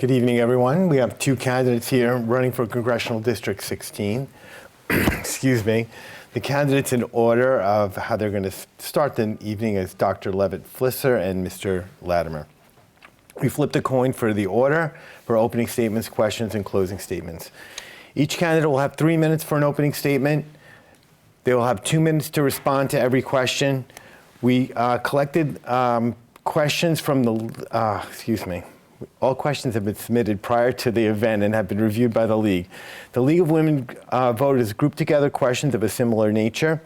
Good evening, everyone. We have two candidates here running for Congressional District 16. Excuse me. The candidates in order of how they're going to start the evening is Dr. Levitt Flisser and Mr. Latimer. We flipped a coin for the order for opening statements, questions, and closing statements. Each candidate will have 3 minutes for an opening statement. They will have 2 minutes to respond to every question. We collected questions from the, all questions have been submitted prior to the event and have been reviewed by the League. The League of Women Voters grouped together questions of a similar nature.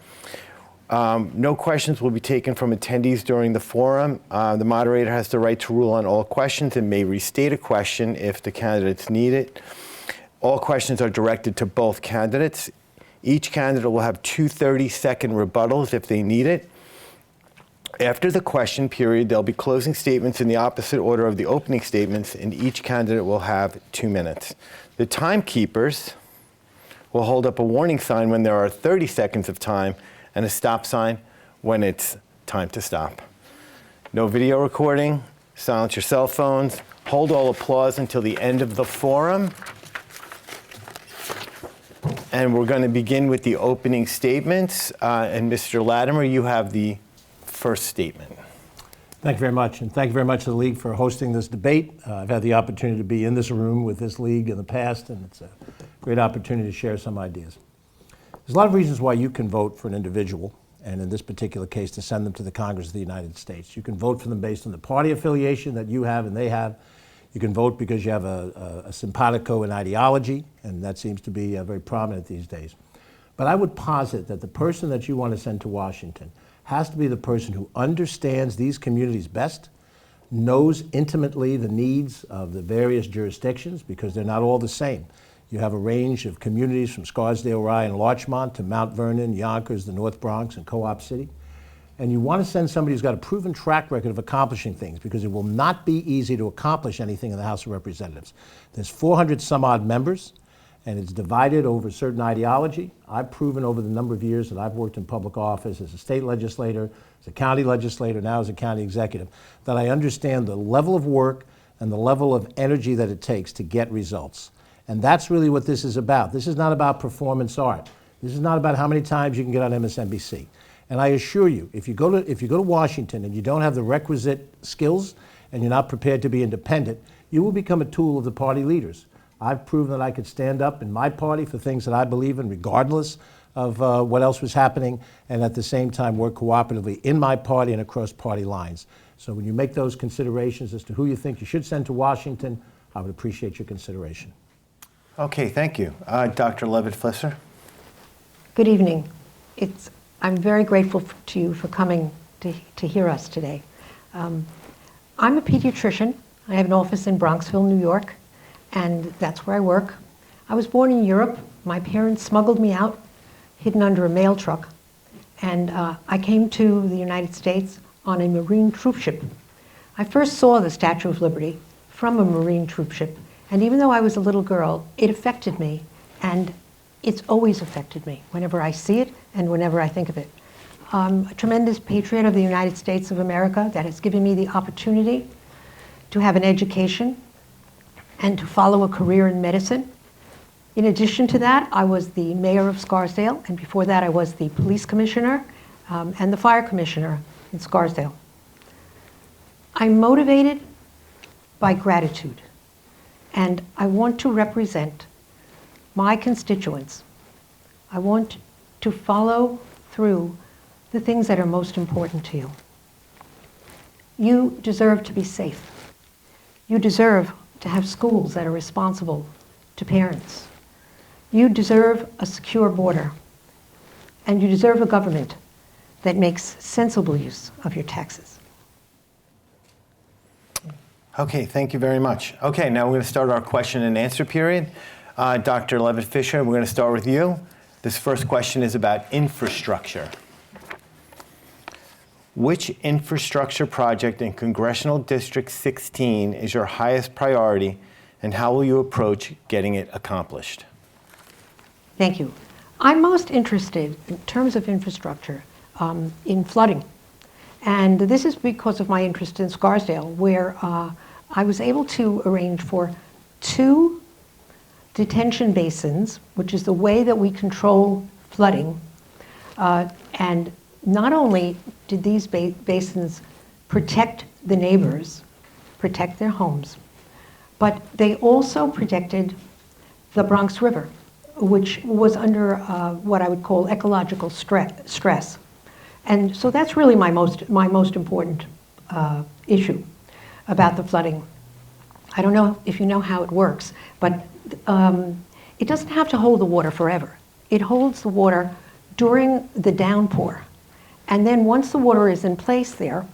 No questions will be taken from attendees during the forum. The moderator has the right to rule on all questions and may restate a question if the candidates need it. All questions are directed to both candidates. Each candidate will have 2 30-second rebuttals if they need it. After the question period, there'll be closing statements in the opposite order of the opening statements, and each candidate will have 2 minutes. The timekeepers will hold up a warning sign when there are 30 seconds of time and a stop sign when it's time to stop. No video recording, silence your cell phones, hold all applause until the end of the forum. And we're going to begin with the opening statements. And Mr. Latimer, you have the first statement. Thank you very much, and thank you very much to the League for hosting this debate. I've had the opportunity to be in this room with this League in the past, and it's a great opportunity to share some ideas. There's a lot of reasons why you can vote for an individual, and in this particular case, to send them to the Congress of the United States. You can vote for them based on the party affiliation that you have and they have. You can vote because you have a simpatico in ideology, and that seems to be very prominent these days. But I would posit that the person that you want to send to Washington has to be the person who understands these communities best, knows intimately the needs of the various jurisdictions, because they're not all the same. You have a range of communities from Scarsdale, Rye, and Larchmont to Mount Vernon, Yonkers, the North Bronx, and Co-op City. And you want to send somebody who's got a proven track record of accomplishing things, because it will not be easy to accomplish anything in the House of Representatives. There's 400 some odd members, and it's divided over certain ideology. I've proven over the number of years that I've worked in public office as a state legislator, as a county legislator, now as a county executive, that I understand the level of work and the level of energy that it takes to get results. And that's really what this is about. This is not about performance art. This is not about how many times you can get on MSNBC. And I assure you, if you go to Washington and you don't have the requisite skills and you're not prepared to be independent, you will become a tool of the party leaders. I've proven that I could stand up in my party for things that I believe in, regardless of what else was happening, and at the same time work cooperatively in my party and across party lines. So when you make those considerations as to who you think you should send to Washington, I would appreciate your consideration. Okay, thank you. Dr. Levitt Flisser. Good evening. I'm very grateful to you for coming to hear us today. I'm a pediatrician. I have an office in Bronxville, New York, and that's where I work. I was born in Europe. My parents smuggled me out, hidden under a mail truck, and I came to the United States on a Marine troop ship. I first saw the Statue of Liberty from a Marine troop ship, and even though I was a little girl, it affected me, and it's always affected me whenever I see it and whenever I think of it. I'm a tremendous patriot of the United States of America that has given me the opportunity to have an education and to follow a career in medicine. In addition to that, I was the mayor of Scarsdale, and before that I was the police commissioner and the fire commissioner in Scarsdale. I'm motivated by gratitude, and I want to represent my constituents. I want to follow through the things that are most important to you. You deserve to be safe. You deserve to have schools that are responsible to parents. You deserve a secure border. And you deserve a government that makes sensible use of your taxes. Okay, thank you very much. Okay, now we're going to start our question and answer period. Dr. Levitt Flisser, we're going to start with you. This first question is about infrastructure. Which infrastructure project in Congressional District 16 is your highest priority, and how will you approach getting it accomplished? Thank you. I'm most interested, in terms of infrastructure, in flooding. And this is because of my interest in Scarsdale, where I was able to arrange for 2 detention basins, which is the way that we control flooding. And not only did these basins protect the neighbors, protect their homes, but they also protected the Bronx River, which was under what I would call ecological stress. And so that's really my most important issue about the flooding. I don't know if you know how it works, but it doesn't have to hold the water forever. It holds the water during the downpour. And then once the water is in place there,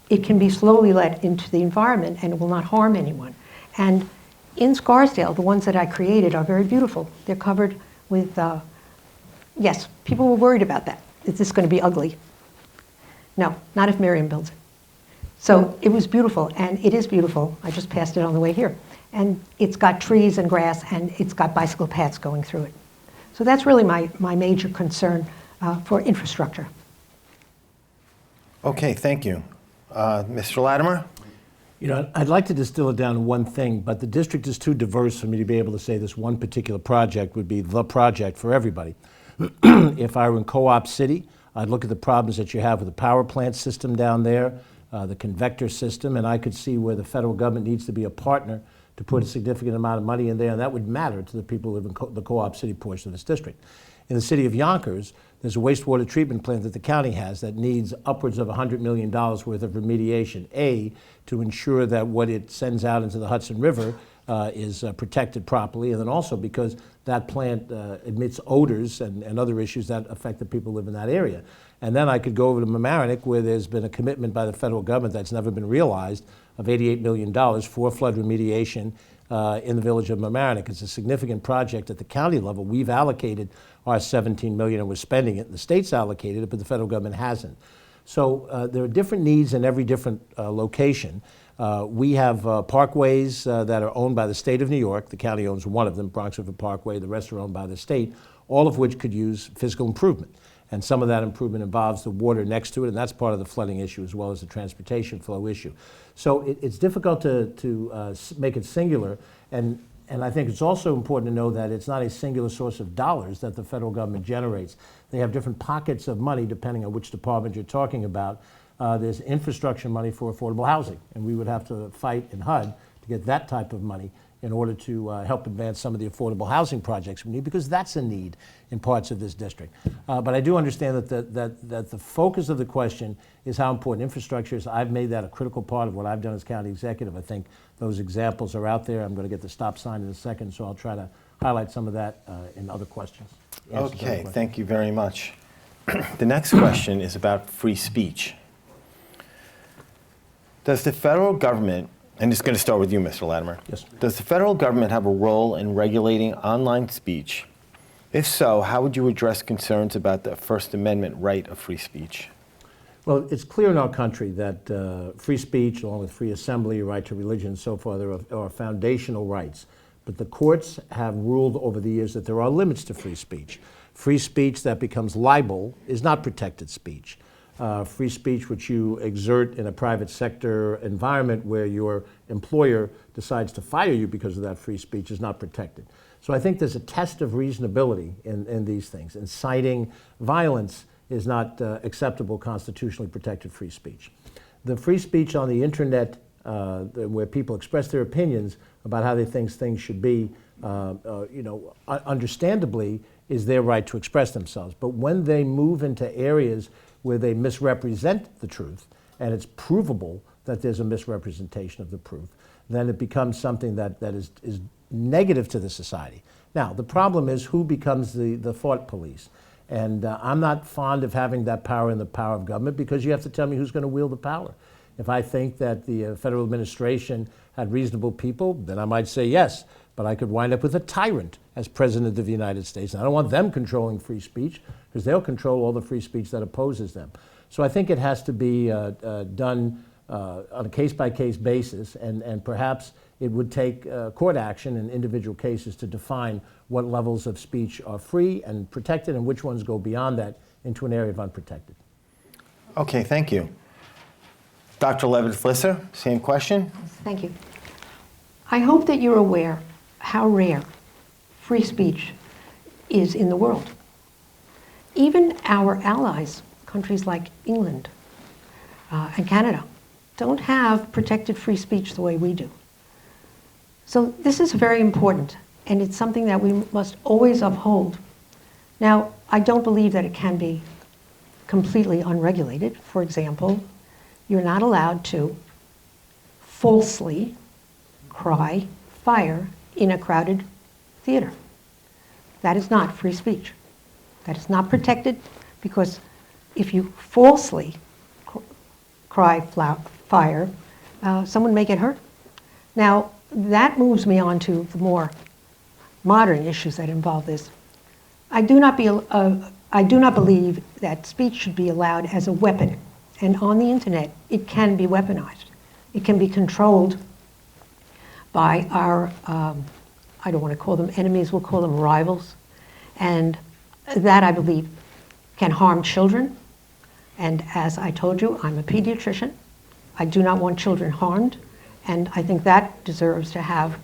it can be slowly let into the environment and it will not harm anyone. And in Scarsdale, the ones that I created are very beautiful. They're covered with, yes, people were worried about that. Is this going to be ugly? No, not if Miriam builds it. So it was beautiful, and it is beautiful. I just passed it on the way here. And it's got trees and grass, and it's got bicycle paths going through it. So that's really my major concern for infrastructure. Okay, thank you. Mr. Latimer? You know, I'd like to distill it down to one thing, but the district is too diverse for me to be able to say this one particular project would be the project for everybody. If I were in Co-op City, I'd look at the problems that you have with the power plant system down there, the convector system, and I could see where the federal government needs to be a partner to put a significant amount of money in there, and that would matter to the people who live in the Co-op City portion of this district. In the city of Yonkers, there's a wastewater treatment plant that the county has that needs upwards of $100 million worth of remediation, A, to ensure that what it sends out into the Hudson River is protected properly, and then also because that plant emits odors and other issues that affect the people who live in that area. And then I could go over to Mamaroneck, where there's been a commitment by the federal government that's never been realized of $88 million for flood remediation in the village of Mamaroneck. It's a significant project at the county level. We've allocated our $17 million and we're spending it. The state's allocated it, but the federal government hasn't. So there are different needs in every different location. We have parkways that are owned by the state of New York. The county owns one of them, Bronx River Parkway. The rest are owned by the state, all of which could use physical improvement. And some of that improvement involves the water next to it, and that's part of the flooding issue as well as the transportation flow issue. So it's difficult to make it singular, and I think it's also important to know that it's not a singular source of dollars that the federal government generates. They have different pockets of money depending on which department you're talking about. There's infrastructure money for affordable housing, and we would have to fight in HUD to get that type of money in order to help advance some of the affordable housing projects we need, because that's a need in parts of this district. But I do understand that the focus of the question is how important infrastructure is. I've made that a critical part of what I've done as county executive. I think those examples are out there. I'm going to get the stop sign in a second, so I'll try to highlight some of that in other questions. Okay, thank you very much. The next question is about free speech. Does the federal government, and it's going to start with you, Mr. Latimer. Yes. Does the federal government have a role in regulating online speech? If so, how would you address concerns about the First Amendment right of free speech? Well, it's clear in our country that free speech, along with free assembly, right to religion, and so forth, are foundational rights. But the courts have ruled over the years that there are limits to free speech. Free speech that becomes libel is not protected speech. Free speech which you exert in a private sector environment where your employer decides to fire you because of that free speech is not protected. So I think there's a test of reasonability in these things. Inciting violence is not acceptable constitutionally protected free speech. The free speech on the internet where people express their opinions about how they think things should be, understandably is their right to express themselves. But when they move into areas where they misrepresent the truth, and it's provable that there's a misrepresentation of the truth, then it becomes something that is negative to the society. Now, the problem is who becomes the thought police. And I'm not fond of having that power in the power of government, because you have to tell me who's going to wield the power. If I think that the federal administration had reasonable people, then I might say yes. But I could wind up with a tyrant as president of the United States. And I don't want them controlling free speech, because they'll control all the free speech that opposes them. So I think it has to be done on a case-by-case basis, and perhaps it would take court action in individual cases to define what levels of speech are free and protected and which ones go beyond that into an area of unprotected. Okay, thank you. Dr. Levitt Flisser, same question. Thank you. I hope that you're aware how rare free speech is in the world. Even our allies, countries like England and Canada, don't have protected free speech the way we do. So this is very important, and it's something that we must always uphold. Now, I don't believe that it can be completely unregulated. For example, you're not allowed to falsely cry fire in a crowded theater. That is not free speech. That is not protected, because if you falsely cry fire, someone may get hurt. Now, that moves me on to the more modern issues that involve this. I do not believe that speech should be allowed as a weapon. And on the internet, it can be weaponized. It can be controlled by our, I don't want to call them enemies, we'll call them rivals. And that, I believe, can harm children. And as I told you, I'm a pediatrician. I do not want children harmed. And I think that deserves to have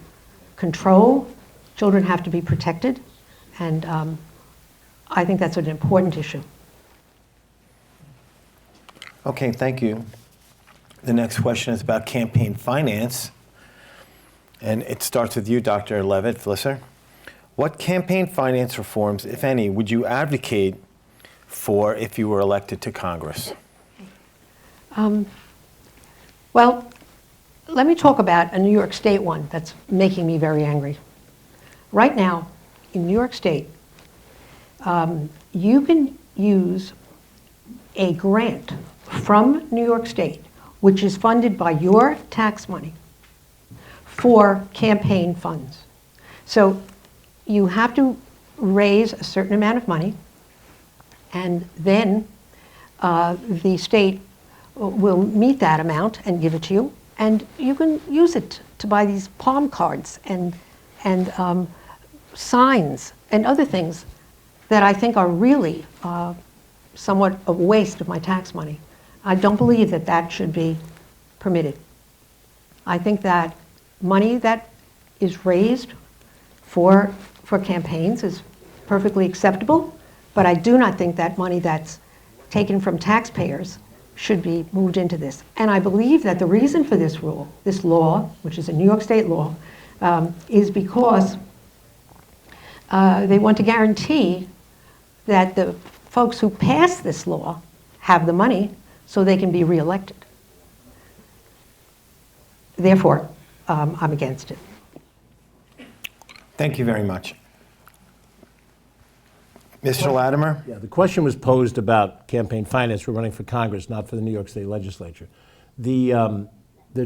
control. Children have to be protected. And I think that's an important issue. Okay, thank you. The next question is about campaign finance. And it starts with you, Dr. Levitt, Flisser. What campaign finance reforms, if any, would you advocate for if you were elected to Congress? Well, let me talk about a New York State one that's making me very angry. Right now, in New York State, you can use a grant from New York State, which is funded by your tax money, for campaign funds. So you have to raise a certain amount of money, and then the state will meet that amount and give it to you, and you can use it to buy these palm cards and signs and other things that I think are really somewhat a waste of my tax money. I don't believe that that should be permitted. I think that money that is raised for campaigns is perfectly acceptable, but I do not think that money that's taken from taxpayers should be moved into this. And I believe that the reason for this rule, this law, which is a New York State law, is because they want to guarantee that the folks who pass this law have the money so they can be reelected. Therefore, I'm against it. Thank you very much. Mr. Latimer? Yeah, the question was posed about campaign finance. We're running for Congress, not for the New York State Legislature. The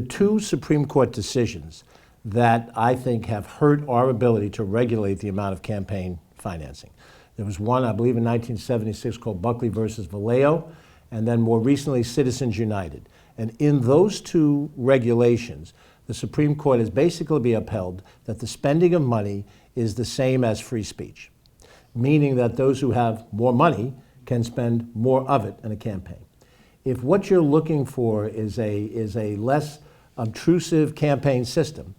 two Supreme Court decisions that I think have hurt our ability to regulate the amount of campaign financing. There was one, I believe, in 1976 called Buckley versus Vallejo, and then more recently, Citizens United. And in those two regulations, the Supreme Court has basically been upheld that the spending of money is the same as free speech, meaning that those who have more money can spend more of it in a campaign. If what you're looking for is a less obtrusive campaign system,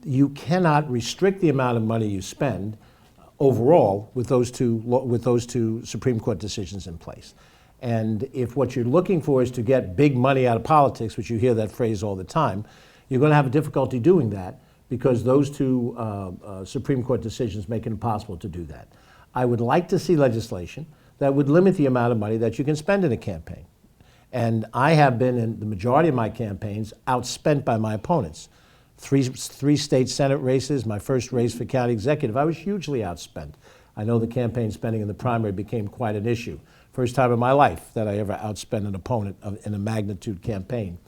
you cannot restrict the amount of money you spend overall with those two Supreme Court decisions in place. And if what you're looking for is to get big money out of politics, which you hear that phrase all the time, you're going to have a difficulty doing that because those two Supreme Court decisions make it impossible to do that. I would like to see legislation that would limit the amount of money that you can spend in a campaign. And I have been, in the majority of my campaigns, outspent by my opponents. Three state Senate races, my first race for county executive, I was hugely outspent. I know the campaign spending in the primary became quite an issue. First time in my life that I ever outspent an opponent in a magnitude campaign.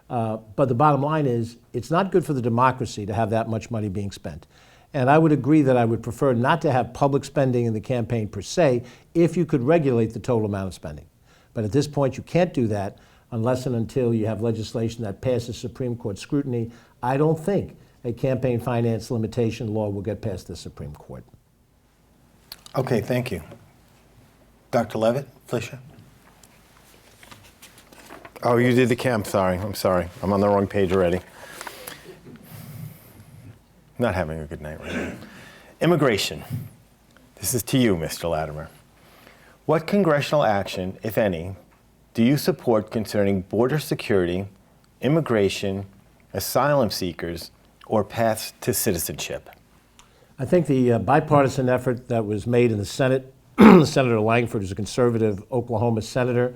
But the bottom line is, it's not good for the democracy to have that much money being spent. And I would agree that I would prefer not to have public spending in the campaign per se if you could regulate the total amount of spending. But at this point, you can't do that unless and until you have legislation that passes Supreme Court scrutiny. I don't think a campaign finance limitation law will get past the Supreme Court. Okay, thank you. Dr. Levitt, Flisser? Oh, you did the I'm sorry. I'm on the wrong page already. Not having a good night right now. Immigration. This is to you, Mr. Latimer. What congressional action, if any, do you support concerning border security, immigration, asylum seekers, or paths to citizenship? I think the bipartisan effort that was made in the Senate, Senator Langford is a conservative Oklahoma senator,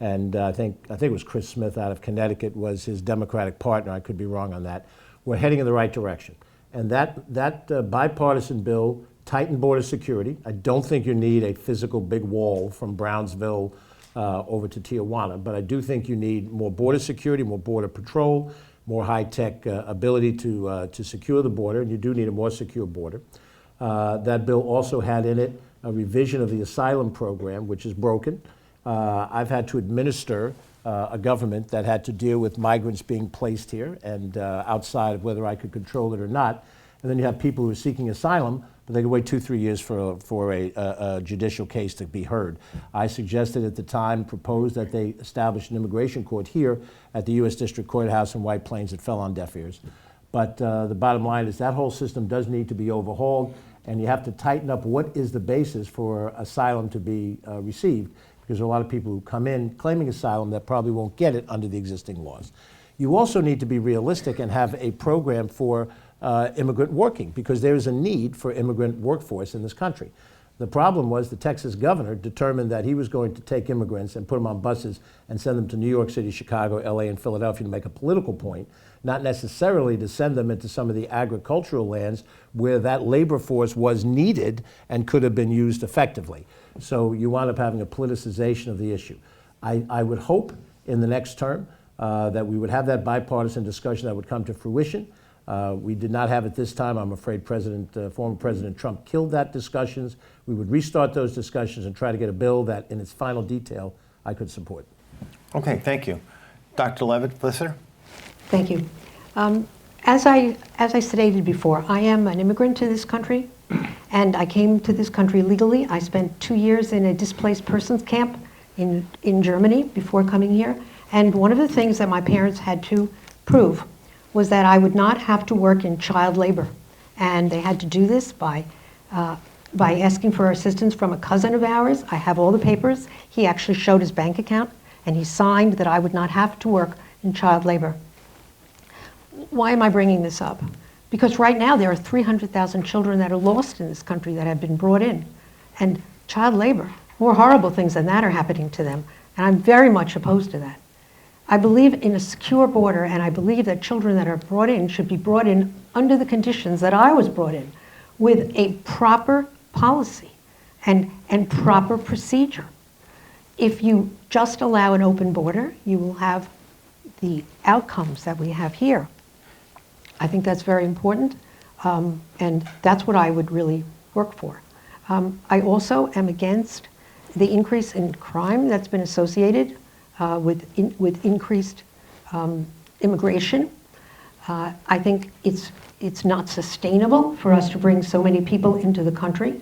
and I think it was Chris Smith out of Connecticut was his Democratic partner. I could be wrong on that. We're heading in the right direction. And that bipartisan bill tightened border security. I don't think you need a physical big wall from Brownsville over to Tijuana, but I do think you need more border security, more border patrol, more high-tech ability to secure the border, and you do need a more secure border. That bill also had in it a revision of the asylum program, which is broken. I've had to administer a government that had to deal with migrants being placed here and outside of whether I could control it or not. And then you have people who are seeking asylum, but they could wait 2-3 years for a judicial case to be heard. I suggested at the time, proposed that they establish an immigration court here at the U.S. District Courthouse in White Plains. It fell on deaf ears. But the bottom line is that whole system does need to be overhauled, and you have to tighten up what is the basis for asylum to be received, because there are a lot of people who come in claiming asylum that probably won't get it under the existing laws. You also need to be realistic and have a program for immigrant working, because there is a need for immigrant workforce in this country. The problem was the Texas governor determined that he was going to take immigrants and put them on buses and send them to New York City, Chicago, LA, and Philadelphia to make a political point, not necessarily to send them into some of the agricultural lands where that labor force was needed and could have been used effectively. So you wound up having a politicization of the issue. I would hope in the next term that we would have that bipartisan discussion that would come to fruition. We did not have it this time. I'm afraid former President Trump killed that discussions. We would restart those discussions and try to get a bill that in its final detail I could support. Okay, thank you. Dr. Levitt, Flisser? Thank you. As I stated before, I am an immigrant to this country, and I came to this country legally. I spent 2 years in a displaced persons camp in Germany before coming here, and one of the things that my parents had to prove was that I would not have to work in child labor, and they had to do this by asking for assistance from a cousin of ours. I have all the papers. He actually showed his bank account, and he signed that I would not have to work in child labor. Why am I bringing this up? Because right now there are 300,000 children that are lost in this country that have been brought in. And child labor, more horrible things than that are happening to them. And I'm very much opposed to that. I believe in a secure border, and I believe that children that are brought in should be brought in under the conditions that I was brought in, with a proper policy and proper procedure. If you just allow an open border, you will have the outcomes that we have here. I think that's very important, and that's what I would really work for. I also am against the increase in crime that's been associated with increased immigration. I think it's not sustainable for us to bring so many people into the country,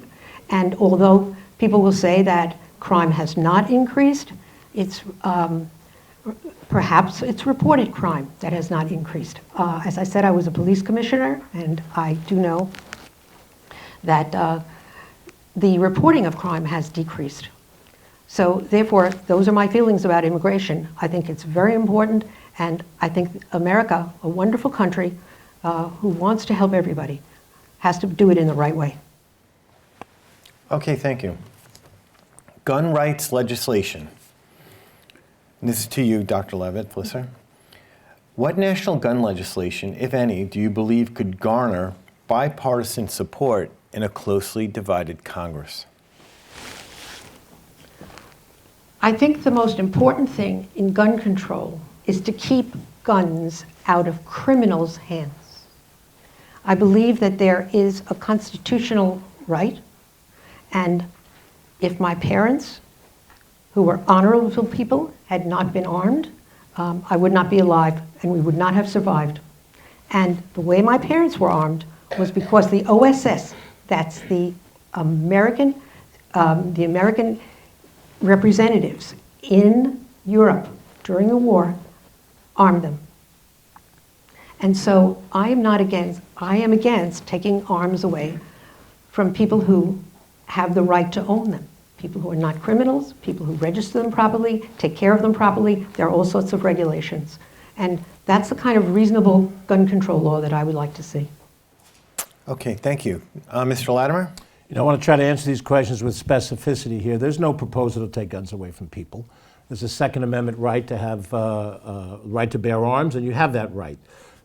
and although people will say that crime has not increased, it's perhaps it's reported crime that has not increased. As I said, I was a police commissioner, and I do know that the reporting of crime has decreased. So therefore, those are my feelings about immigration. I think it's very important, and I think America, a wonderful country who wants to help everybody, has to do it in the right way. Okay, thank you. Gun rights legislation. And this is to you, Dr. Levitt, Flisser. What national gun legislation, if any, do you believe could garner bipartisan support in a closely divided Congress? I think the most important thing in gun control is to keep guns out of criminals' hands. I believe that there is a constitutional right, and if my parents, who were honorable people, had not been armed, I would not be alive, and we would not have survived. And the way my parents were armed was because the OSS, that's the American representatives in Europe during the war, armed them. And so I am against taking arms away from people who have the right to own them. People who are not criminals, people who register them properly, take care of them properly. There are all sorts of regulations. And that's the kind of reasonable gun control law that I would like to see. Okay, thank you. Mr. Latimer? I want to try to answer these questions with specificity here. There's no proposal to take guns away from people. There's a Second Amendment right to have right to bear arms, and you have that right.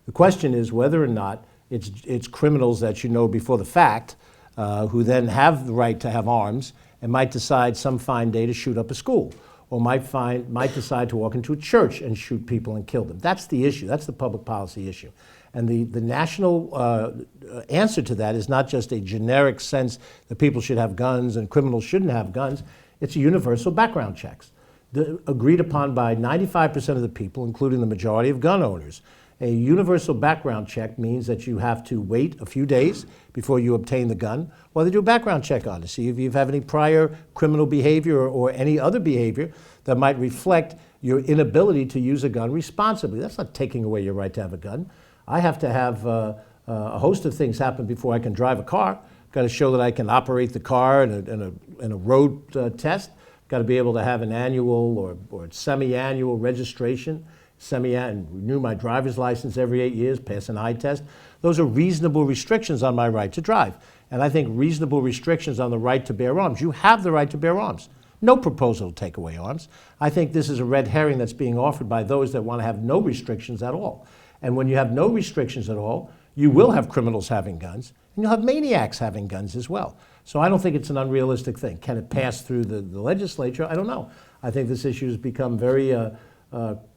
The question is whether or not it's criminals that you know before the fact who then have the right to have arms and might decide some fine day to shoot up a school, or might decide to walk into a church and shoot people and kill them. That's the issue. That's the public policy issue. And the national answer to that is not just a generic sense that people should have guns and criminals shouldn't have guns. It's a universal background checks, agreed upon by 95% of the people, including the majority of gun owners. A universal background check means that you have to wait a few days before you obtain the gun, while they do a background check on to see if you have any prior criminal behavior or any other behavior that might reflect your inability to use a gun responsibly. That's not taking away your right to have a gun. I have to have a host of things happen before I can drive a car. Got to show that I can operate the car in a road test. Got to be able to have an annual or semi-annual registration, and renew my driver's license every 8 years, pass an eye test. Those are reasonable restrictions on my right to drive. And I think reasonable restrictions on the right to bear arms. You have the right to bear arms. No proposal to take away arms. I think this is a red herring that's being offered by those that want to have no restrictions at all. And when you have no restrictions at all, you will have criminals having guns, and you'll have maniacs having guns as well. So I don't think it's an unrealistic thing. Can it pass through the legislature? I don't know. I think this issue has become very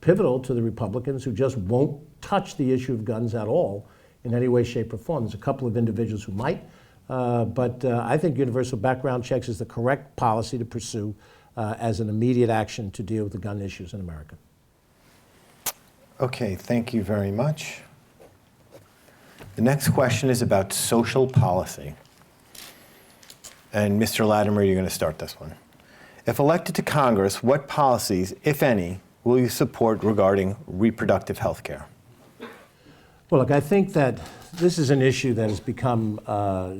pivotal to the Republicans, who just won't touch the issue of guns at all in any way, shape, or form. There's a couple of individuals who might, but I think universal background checks is the correct policy to pursue as an immediate action to deal with the gun issues in America. Okay, thank you very much. The next question is about social policy. And Mr. Latimer, you're going to start this one. If elected to Congress, what policies, if any, will you support regarding reproductive health care? Well, look, I think that this is an issue that has become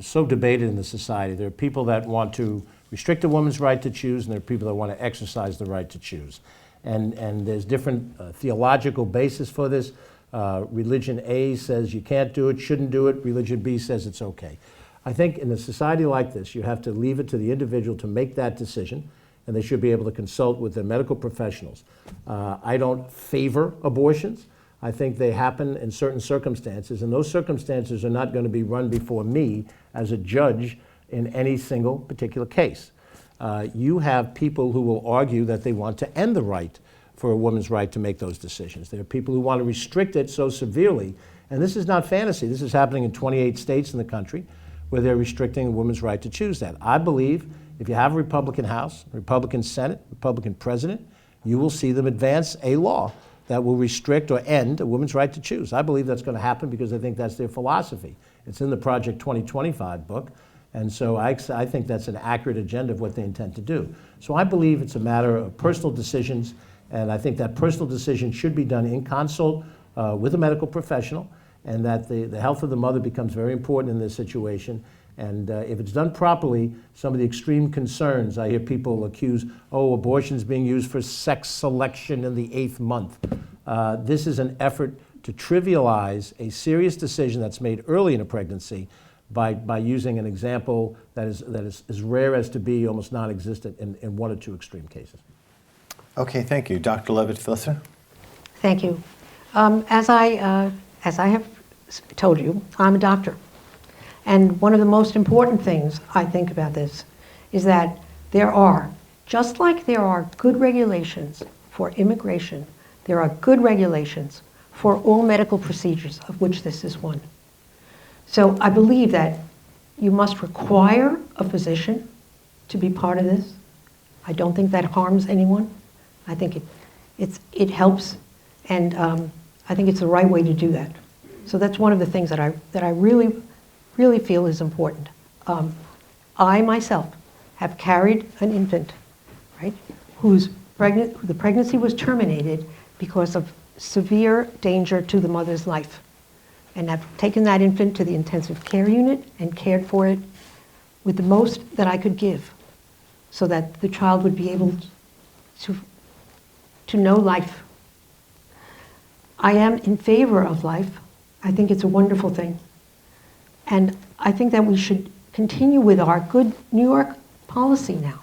so debated in the society. There are people that want to restrict a woman's right to choose, and there are people that want to exercise the right to choose. And there's different theological basis for this. Religion A says you can't do it, shouldn't do it. Religion B says it's okay. I think in a society like this, you have to leave it to the individual to make that decision, and they should be able to consult with their medical professionals. I don't favor abortions. I think they happen in certain circumstances, and those circumstances are not going to be run before me as a judge in any single particular case. You have people who will argue that they want to end the right for a woman's right to make those decisions. There are people who want to restrict it so severely, and this is not fantasy. This is happening in 28 states in the country where they're restricting a woman's right to choose that. I believe if you have a Republican House, Republican Senate, Republican President, you will see them advance a law that will restrict or end a woman's right to choose. I believe that's going to happen because I think that's their philosophy. It's in the Project 2025 book. And so I think that's an accurate agenda of what they intend to do. So I believe it's a matter of personal decisions, and I think that personal decision should be done in consult with a medical professional, and that the health of the mother becomes very important in this situation. And if it's done properly, some of the extreme concerns, I hear people accuse, abortion's being used for sex selection in the 8th month. This is an effort to trivialize a serious decision that's made early in a pregnancy by using an example that is as rare as to be almost non-existent in one or two extreme cases. Okay, thank you. Dr. Levitt Flisser? Thank you. As I have told you, I'm a doctor. And one of the most important things I think about this is that there are, just like there are good regulations for immigration, there are good regulations for all medical procedures, of which this is one. So I believe that you must require a physician to be part of this. I don't think that harms anyone. I think it helps, and I think it's the right way to do that. So that's one of the things that I really feel is important. I myself have carried an infant, right, who the pregnancy was terminated because of severe danger to the mother's life. and have taken that infant to the intensive care unit and cared for it with the most that I could give so that the child would be able to know life. I am in favor of life. I think it's a wonderful thing. And I think that we should continue with our good New York policy now.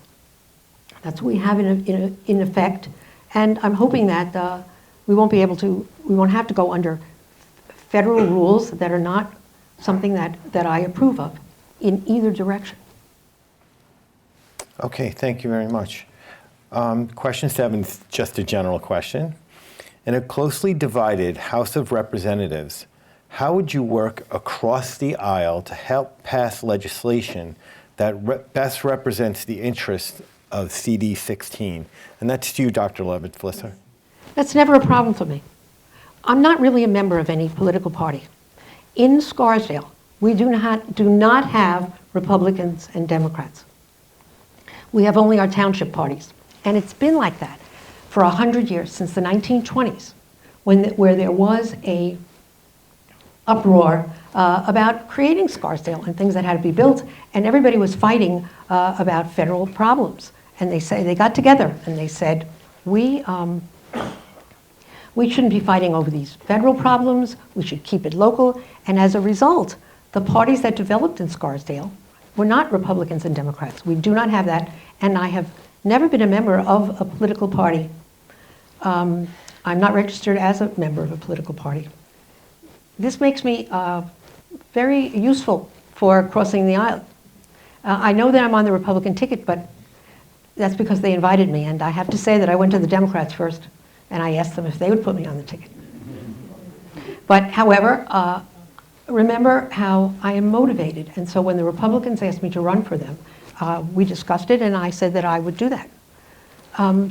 That's what we have in effect. And I'm hoping that we won't have to go under federal rules that are not something that I approve of in either direction. Okay, thank you very much. Question 7 is just a general question. In a closely divided House of Representatives, how would you work across the aisle to help pass legislation that best represents the interests of CD 16? And that's to you, Dr. Levitt Flisser. That's never a problem for me. I'm not really a member of any political party. In Scarsdale, we do not have Republicans and Democrats. We have only our township parties. And it's been like that for 100 years, since the 1920s, where there was a uproar about creating Scarsdale and things that had to be built, and everybody was fighting about federal problems. And they got together and they said, we shouldn't be fighting over these federal problems, we should keep it local. And as a result, the parties that developed in Scarsdale were not Republicans and Democrats. We do not have that, and I have never been a member of a political party. I'm not registered as a member of a political party. This makes me very useful for crossing the aisle. I know that I'm on the Republican ticket, but that's because they invited me, and I have to say that I went to the Democrats first, and I asked them if they would put me on the ticket. But however, remember how I am motivated, and so when the Republicans asked me to run for them, we discussed it, and I said that I would do that.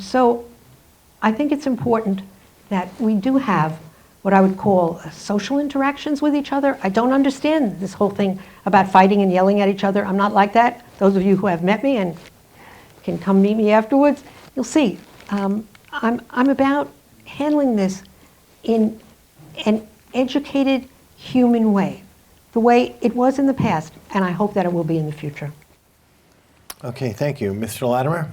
So I think it's important that we do have what I would call social interactions with each other. I don't understand this whole thing about fighting and yelling at each other. I'm not like that. Those of you who have met me and can come meet me afterwards, you'll see. I'm about handling this in an educated, human way, the way it was in the past, and I hope that it will be in the future. Okay, thank you. Mr. Latimer?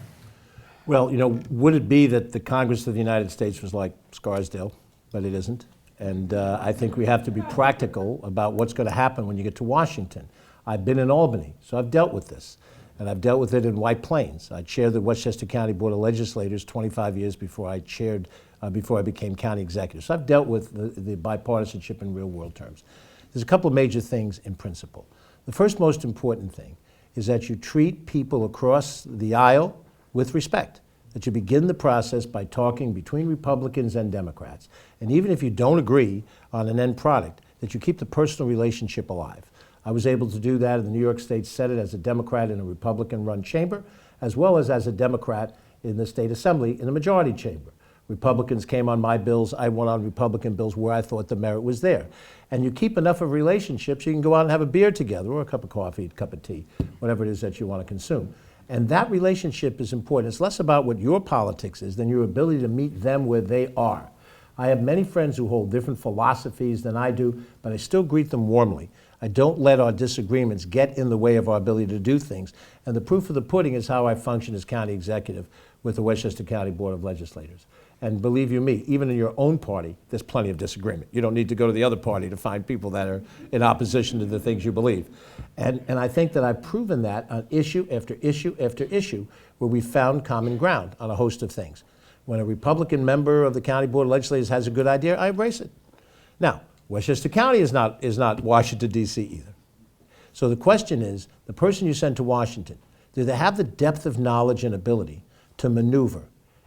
Well, would it be that the Congress of the United States was like Scarsdale? But it isn't. And I think we have to be practical about what's going to happen when you get to Washington. I've been in Albany, so I've dealt with this. And I've dealt with it in White Plains. I chaired the Westchester County Board of Legislators 25 years before I became county executive. So I've dealt with the bipartisanship in real world terms. There's a couple of major things in principle. The first most important thing is that you treat people across the aisle with respect, that you begin the process by talking between Republicans and Democrats. And even if you don't agree on an end product, that you keep the personal relationship alive. I was able to do that in the New York State Senate as a Democrat in a Republican-run chamber, as well as a Democrat in the State Assembly in a majority chamber. Republicans came on my bills, I went on Republican bills where I thought the merit was there. And you keep enough of relationships, you can go out and have a beer together, or a cup of coffee, a cup of tea, whatever it is that you want to consume. And that relationship is important. It's less about what your politics is than your ability to meet them where they are. I have many friends who hold different philosophies than I do, but I still greet them warmly. I don't let our disagreements get in the way of our ability to do things. And the proof of the pudding is how I function as county executive with the Westchester County Board of Legislators. And believe you me, even in your own party, there's plenty of disagreement. You don't need to go to the other party to find people that are in opposition to the things you believe. And I think that I've proven that on issue after issue after issue where we found common ground on a host of things. When a Republican member of the County Board of Legislators has a good idea, I embrace it. Now, Westchester County is not Washington, D.C. either. So the question is, the person you send to Washington, do they have the depth of knowledge and ability to maneuver?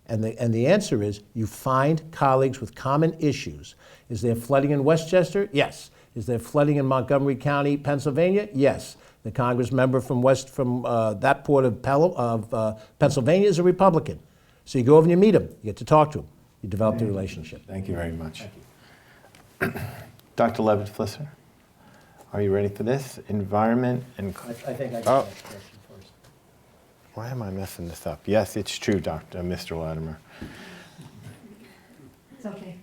And the answer is, you find colleagues with common issues. Is there flooding in Westchester? Yes. Is there flooding in Montgomery County, Pennsylvania? Yes. The Congress member from that port of Pennsylvania is a Republican. So you go over and you meet him. You get to talk to him. You develop the relationship. Thank you very much. Dr. Levitt Flisser, are you ready for this? Environment and... I think I got that question first. Why am I messing this up? Yes, it's true, Mr. Latimer. It's okay.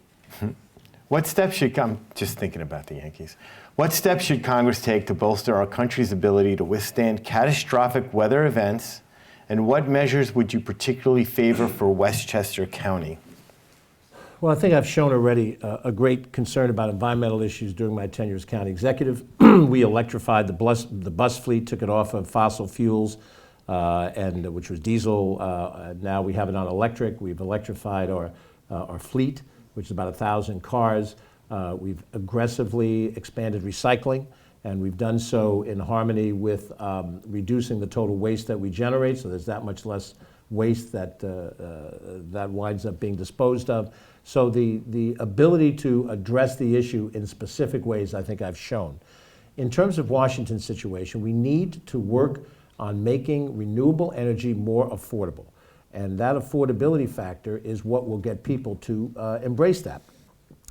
What steps should I'm just thinking about the Yankees. What steps should Congress take to bolster our country's ability to withstand catastrophic weather events, and what measures would you particularly favor for Westchester County? Well, I think I've shown already a great concern about environmental issues during my tenure as county executive. We electrified the bus fleet, took it off of fossil fuels, which was diesel. Now we have it on electric. We've electrified our fleet, which is about 1,000 cars. We've aggressively expanded recycling, and we've done so in harmony with reducing the total waste that we generate, so there's that much less waste that winds up being disposed of. So the ability to address the issue in specific ways, I think I've shown. In terms of Washington's situation, we need to work on making renewable energy more affordable. And that affordability factor is what will get people to embrace that.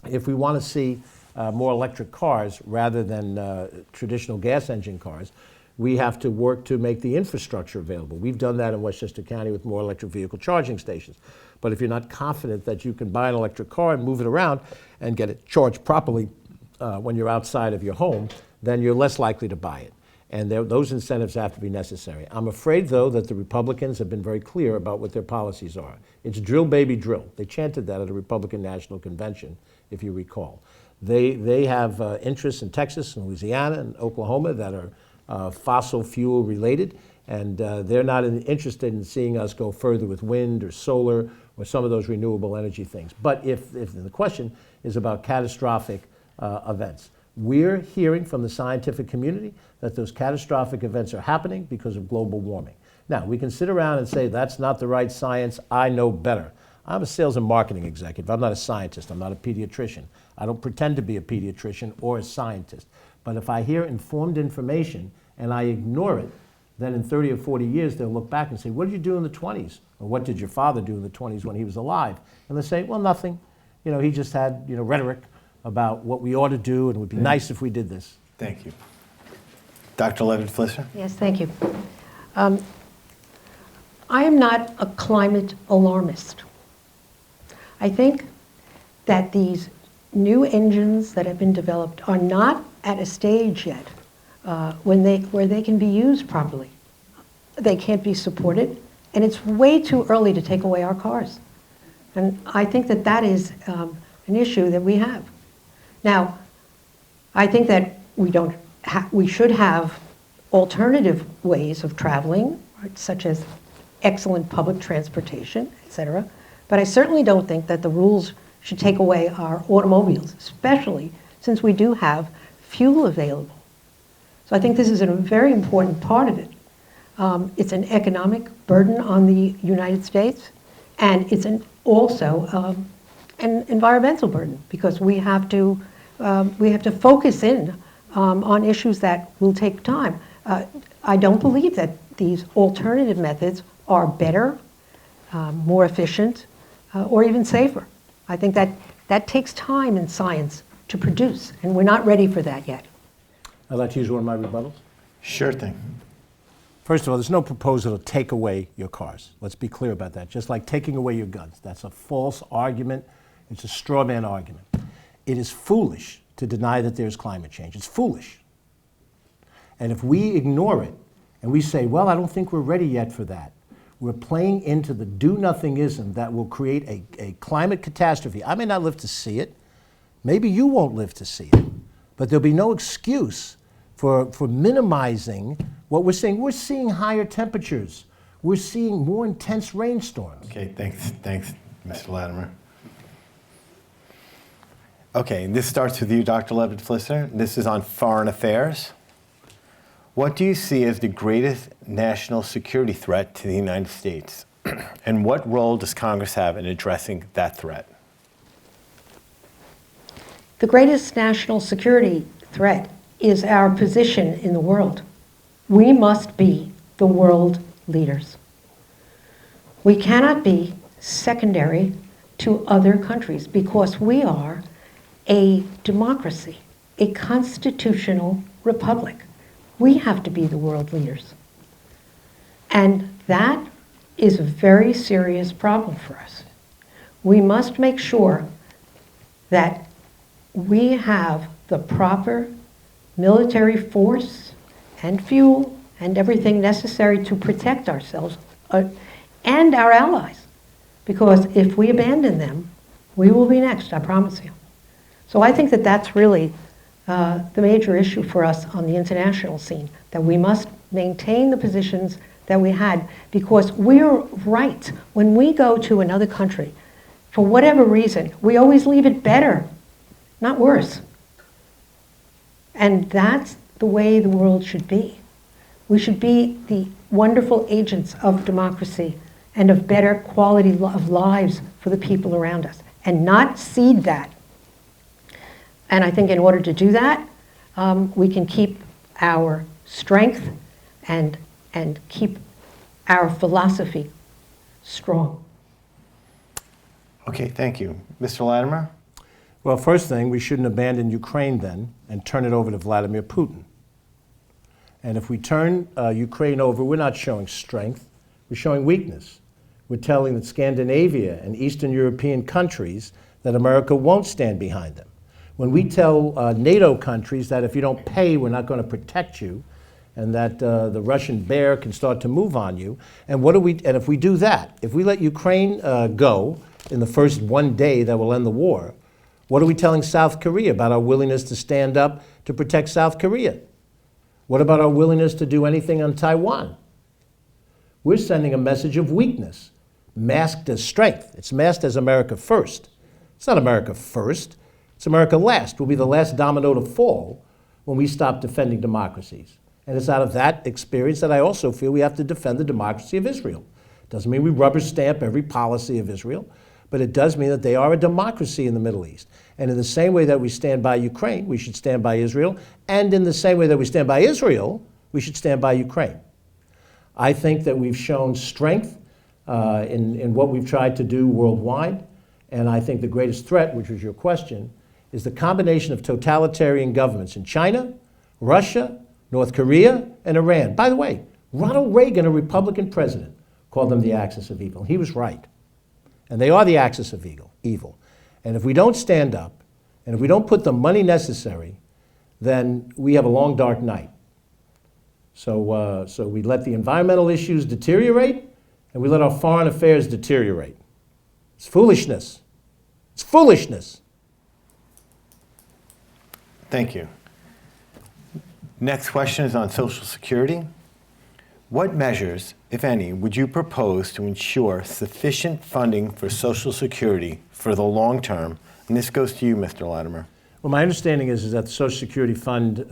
If we want to see more electric cars rather than traditional gas engine cars, we have to work to make the infrastructure available. We've done that in Westchester County with more electric vehicle charging stations. But if you're not confident that you can buy an electric car and move it around and get it charged properly when you're outside of your home, then you're less likely to buy it. And those incentives have to be necessary. I'm afraid, though, that the Republicans have been very clear about what their policies are. It's drill, baby, drill. They chanted that at a Republican National Convention, if you recall. They have interests in Texas and Louisiana and Oklahoma that are fossil fuel related, and they're not interested in seeing us go further with wind or solar or some of those renewable energy things. But if the question is about catastrophic events, we're hearing from the scientific community that those catastrophic events are happening because of global warming. Now, we can sit around and say, that's not the right science, I know better. I'm a sales and marketing executive. I'm not a scientist. I'm not a pediatrician. I don't pretend to be a pediatrician or a scientist. But if I hear informed information and I ignore it, then in 30 or 40 years, they'll look back and say, what did you do in the 20s? Or what did your father do in the 20s when he was alive? And they'll say, well, nothing. You know, he just had, rhetoric about what we ought to do, and it would be nice if we did this. Thank you. Dr. Levitt Flisser? Yes, thank you. I am not a climate alarmist. I think that these new engines that have been developed are not at a stage yet where they can be used properly. They can't be supported, and it's way too early to take away our cars. And I think that that is an issue that we have. Now, I think that we should have alternative ways of traveling, right, such as excellent public transportation, et cetera. But I certainly don't think that the rules should take away our automobiles, especially since we do have fuel available. So I think this is a very important part of it. It's an economic burden on the United States, and it's also an environmental burden, because we have to focus in on issues that will take time. I don't believe that these alternative methods are better, more efficient, or even safer. I think that takes time in science to produce, and we're not ready for that yet. I'd like to use one of my rebuttals. Sure thing. First of all, there's no proposal to take away your cars. Let's be clear about that. Just like taking away your guns. That's a false argument. It's a straw man argument. It is foolish to deny that there's climate change. It's foolish. And if we ignore it and we say, well, I don't think we're ready yet for that, we're playing into the do-nothingism that will create a climate catastrophe. I may not live to see it. Maybe you won't live to see it. But there'll be no excuse for minimizing what we're seeing. We're seeing higher temperatures. We're seeing more intense rainstorms. Okay, thanks, Mr. Latimer. Okay, this starts with you, Dr. Levitt Flisser. This is on foreign affairs. What do you see as the greatest national security threat to the United States? And what role does Congress have in addressing that threat? The greatest national security threat is our position in the world. We must be the world leaders. We cannot be secondary to other countries because we are a democracy, a constitutional republic. We have to be the world leaders. And that is a very serious problem for us. We must make sure that we have the proper military force and fuel and everything necessary to protect ourselves and our allies. Because if we abandon them, we will be next, I promise you. So I think that that's really the major issue for us on the international scene, that we must maintain the positions that we had, because we're right. When we go to another country, for whatever reason, we always leave it better, not worse. And that's the way the world should be. We should be the wonderful agents of democracy and of better quality of lives for the people around us, and not cede that. And I think in order to do that, we can keep our strength and keep our philosophy strong. Okay, thank you. Mr. Latimer? Well, first thing, we shouldn't abandon Ukraine then and turn it over to Vladimir Putin. And if we turn Ukraine over, we're not showing strength, we're showing weakness. We're telling that Scandinavia and Eastern European countries that America won't stand behind them. When we tell NATO countries that if you don't pay, we're not going to protect you, and that the Russian bear can start to move on you, and if we do that, if we let Ukraine go in the first one day that will end the war, what are we telling South Korea about our willingness to stand up to protect South Korea? What about our willingness to do anything on Taiwan? We're sending a message of weakness, masked as strength. It's masked as America first. It's not America first. It's America last. We'll be the last domino to fall when we stop defending democracies. And it's out of that experience that I also feel we have to defend the democracy of Israel. Doesn't mean we rubber stamp every policy of Israel, but it does mean that they are a democracy in the Middle East. And in the same way that we stand by Ukraine, we should stand by Israel. And in the same way that we stand by Israel, we should stand by Ukraine. I think that we've shown strength in what we've tried to do worldwide. And I think the greatest threat, which was your question, is the combination of totalitarian governments in China, Russia, North Korea, and Iran. By the way, Ronald Reagan, a Republican president, called them the axis of evil. He was right. And they are the axis of evil. And if we don't stand up, and if we don't put the money necessary, then we have a long, dark night. So we let the environmental issues deteriorate, and we let our foreign affairs deteriorate. It's foolishness. It's foolishness. Thank you. Next question is on Social Security. What measures, if any, would you propose to ensure sufficient funding for Social Security for the long term? And this goes to you, Mr. Latimer. Well, my understanding is that the Social Security Fund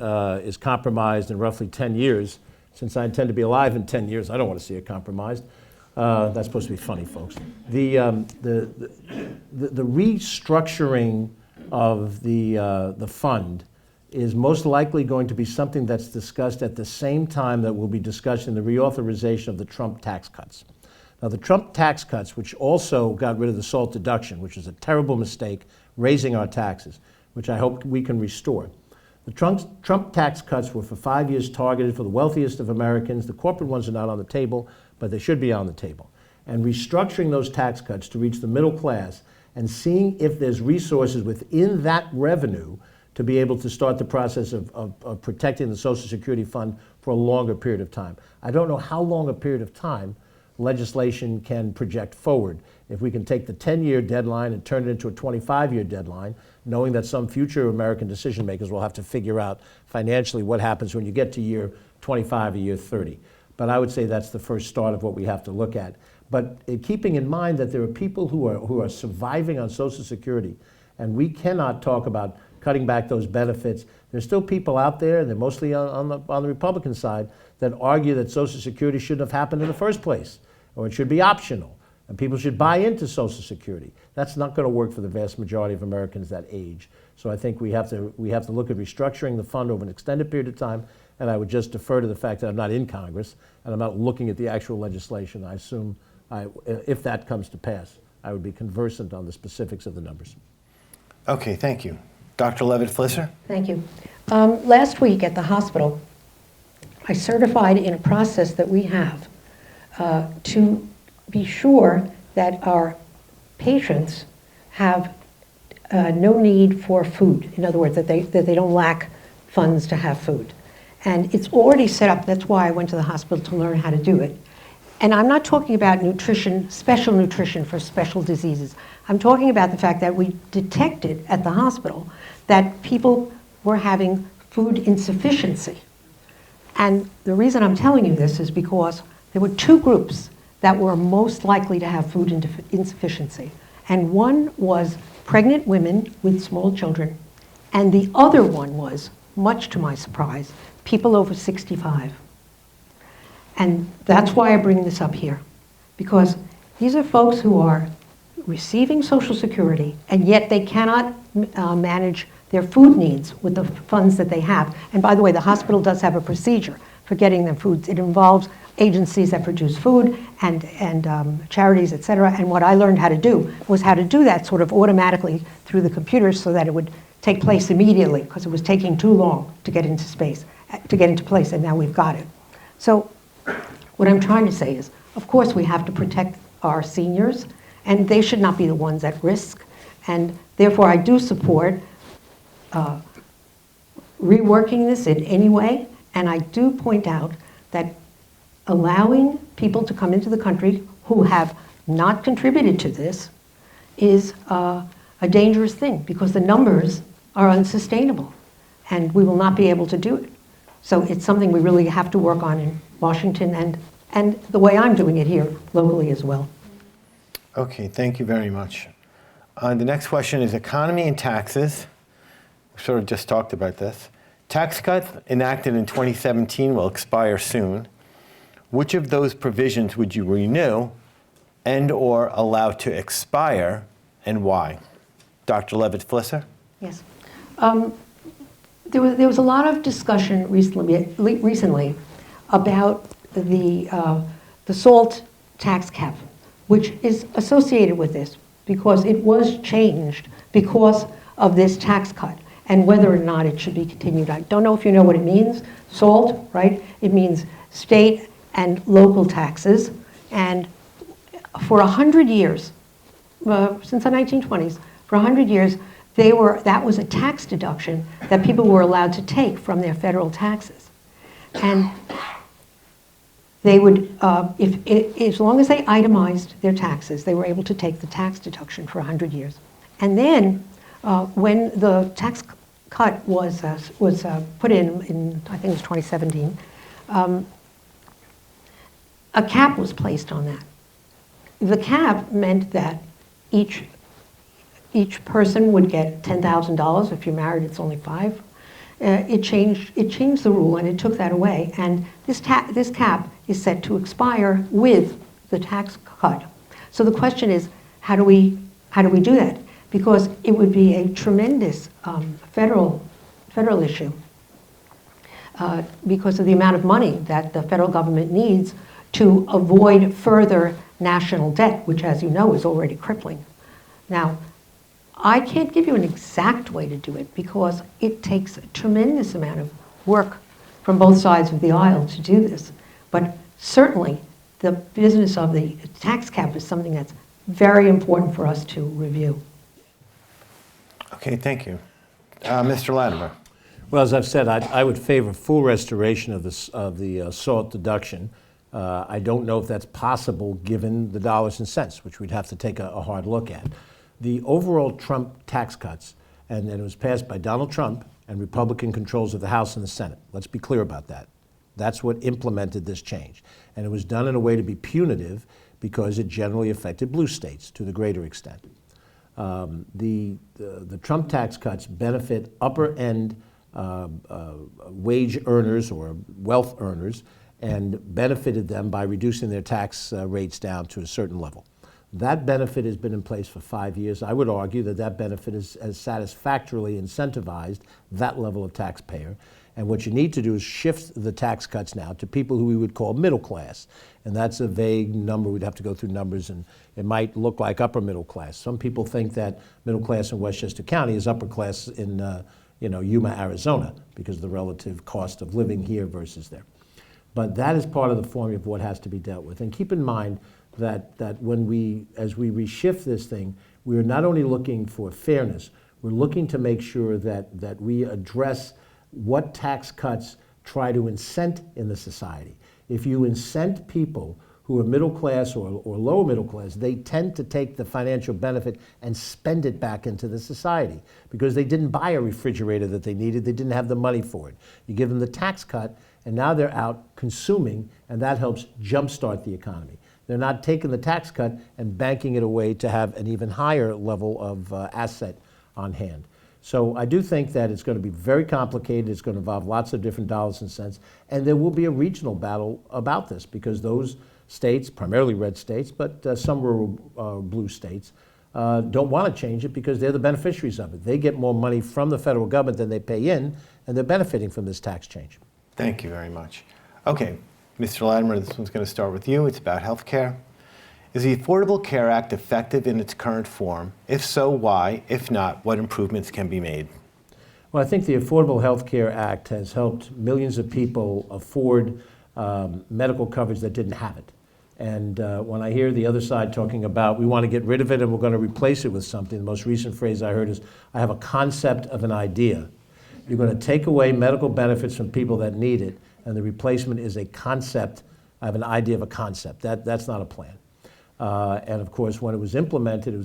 is compromised in roughly 10 years. Since I intend to be alive in 10 years, I don't want to see it compromised. That's supposed to be funny, folks. The restructuring of the fund is most likely going to be something that's discussed at the same time that we'll be discussing the reauthorization of the Trump tax cuts. Now, the Trump tax cuts, which also got rid of the SALT deduction, which is a terrible mistake, raising our taxes, which I hope we can restore. The Trump tax cuts were for 5 years targeted for the wealthiest of Americans. The corporate ones are not on the table, but they should be on the table. And restructuring those tax cuts to reach the middle class and seeing if there's resources within that revenue to be able to start the process of protecting the Social Security Fund for a longer period of time. I don't know how long a period of time legislation can project forward. If we can take the 10-year deadline and turn it into a 25-year deadline, knowing that some future American decision makers will have to figure out financially what happens when you get to year 25 or year 30. But I would say that's the first start of what we have to look at. But keeping in mind that there are people who are surviving on Social Security, and we cannot talk about cutting back those benefits. There's still people out there, and they're mostly on the Republican side, that argue that Social Security shouldn't have happened in the first place, or it should be optional, and people should buy into Social Security. That's not going to work for the vast majority of Americans that age. So I think we have to look at restructuring the fund over an extended period of time, and I would just defer to the fact that I'm not in Congress, and I'm not looking at the actual legislation. I assume if that comes to pass, I would be conversant on the specifics of the numbers. Okay, thank you. Dr. Levitt Flisser? Thank you. Last week at the hospital, I certified in a process that we have to be sure that our patients have no need for food. In other words, that they don't lack funds to have food. And it's already set up. That's why I went to the hospital to learn how to do it. And I'm not talking about nutrition, special nutrition for special diseases. I'm talking about the fact that we detected at the hospital that people were having food insufficiency. And the reason I'm telling you this is because there were two groups that were most likely to have food insufficiency. And one was pregnant women with small children, and the other one was, much to my surprise, people over 65. And that's why I bring this up here, because these are folks who are receiving Social Security, and yet they cannot manage their food needs with the funds that they have. And by the way, the hospital does have a procedure for getting them foods. It involves agencies that produce food and charities, et cetera. And what I learned how to do was how to do that sort of automatically through the computers so that it would take place immediately, because it was taking too long to get into place, and now we've got it. So what I'm trying to say is, of course, we have to protect our seniors, and they should not be the ones at risk. And therefore, I do support reworking this in any way. And I do point out that allowing people to come into the country who have not contributed to this is a dangerous thing, because the numbers are unsustainable, and we will not be able to do it. So it's something we really have to work on in Washington and the way I'm doing it here locally as well. Okay, thank you very much. The next question is economy and taxes. We sort of just talked about this. Tax cuts enacted in 2017 will expire soon. Which of those provisions would you renew and or allow to expire, and why? Dr. Levitt Flisser? Yes. There was a lot of discussion recently about the SALT tax cap, which is associated with this because it was changed because of this tax cut and whether or not it should be continued. I don't know if you know what it means. SALT, right? It means state and local taxes. And for 100 years, since the 1920s, for 100 years, that was a tax deduction that people were allowed to take from their federal taxes. And they would, as long as they itemized their taxes, they were able to take the tax deduction for 100 years. And then when the tax cut was put in, I think it was 2017, a cap was placed on that. The cap meant that each person would get $10,000. If you're married, it's only $5,000. It changed the rule, and it took that away. And this cap is set to expire with the tax cut. So the question is, how do we do that? Because it would be a tremendous federal issue because of the amount of money that the federal government needs to avoid further national debt, which, as you know, is already crippling. Now, I can't give you an exact way to do it because it takes a tremendous amount of work from both sides of the aisle to do this. But certainly, the business of the tax cap is something that's very important for us to review. Okay, thank you. Mr. Latimer. Well, as I've said, I would favor full restoration of the SALT deduction. I don't know if that's possible given the dollars and cents, which we'd have to take a hard look at. The overall Trump tax cuts, and it was passed by Donald Trump and Republican controls of the House and the Senate. Let's be clear about that. That's what implemented this change. And it was done in a way to be punitive because it generally affected blue states to the greater extent. The Trump tax cuts benefit upper-end wage earners or wealth earners and benefited them by reducing their tax rates down to a certain level. That benefit has been in place for 5 years. I would argue that benefit has satisfactorily incentivized that level of taxpayer. And what you need to do is shift the tax cuts now to people who we would call middle class. And that's a vague number. We'd have to go through numbers, and it might look like upper middle class. Some people think that middle class in Westchester County is upper class in Yuma, Arizona, because of the relative cost of living here versus there. But that is part of the formula of what has to be dealt with. And keep in mind that as we reshift this thing, we're not only looking for fairness, we're looking to make sure that we address what tax cuts try to incent in the society. If you incent people who are middle class or lower middle class, they tend to take the financial benefit and spend it back into the society because they didn't buy a refrigerator that they needed, they didn't have the money for it. You give them the tax cut, and now they're out consuming, and that helps jumpstart the economy. They're not taking the tax cut and banking it away to have an even higher level of asset on hand. So I do think that it's going to be very complicated. It's going to involve lots of different dollars and cents, and there will be a regional battle about this because those states, primarily red states, but some rural blue states, don't want to change it because they're the beneficiaries of it. They get more money from the federal government than they pay in, and they're benefiting from this tax change. Thank you very much. Okay, Mr. Latimer, this one's going to start with you. It's about health care. Is the Affordable Care Act effective in its current form? If so, why? If not, what improvements can be made? Well, I think the Affordable Health Care Act has helped millions of people afford medical coverage that didn't have it. And when I hear the other side talking about we want to get rid of it and we're going to replace it with something, the most recent phrase I heard is, I have a concept of an idea. You're going to take away medical benefits from people that need it, and the replacement is a concept. I have an idea of a concept. That's not a plan. And of course, when it was implemented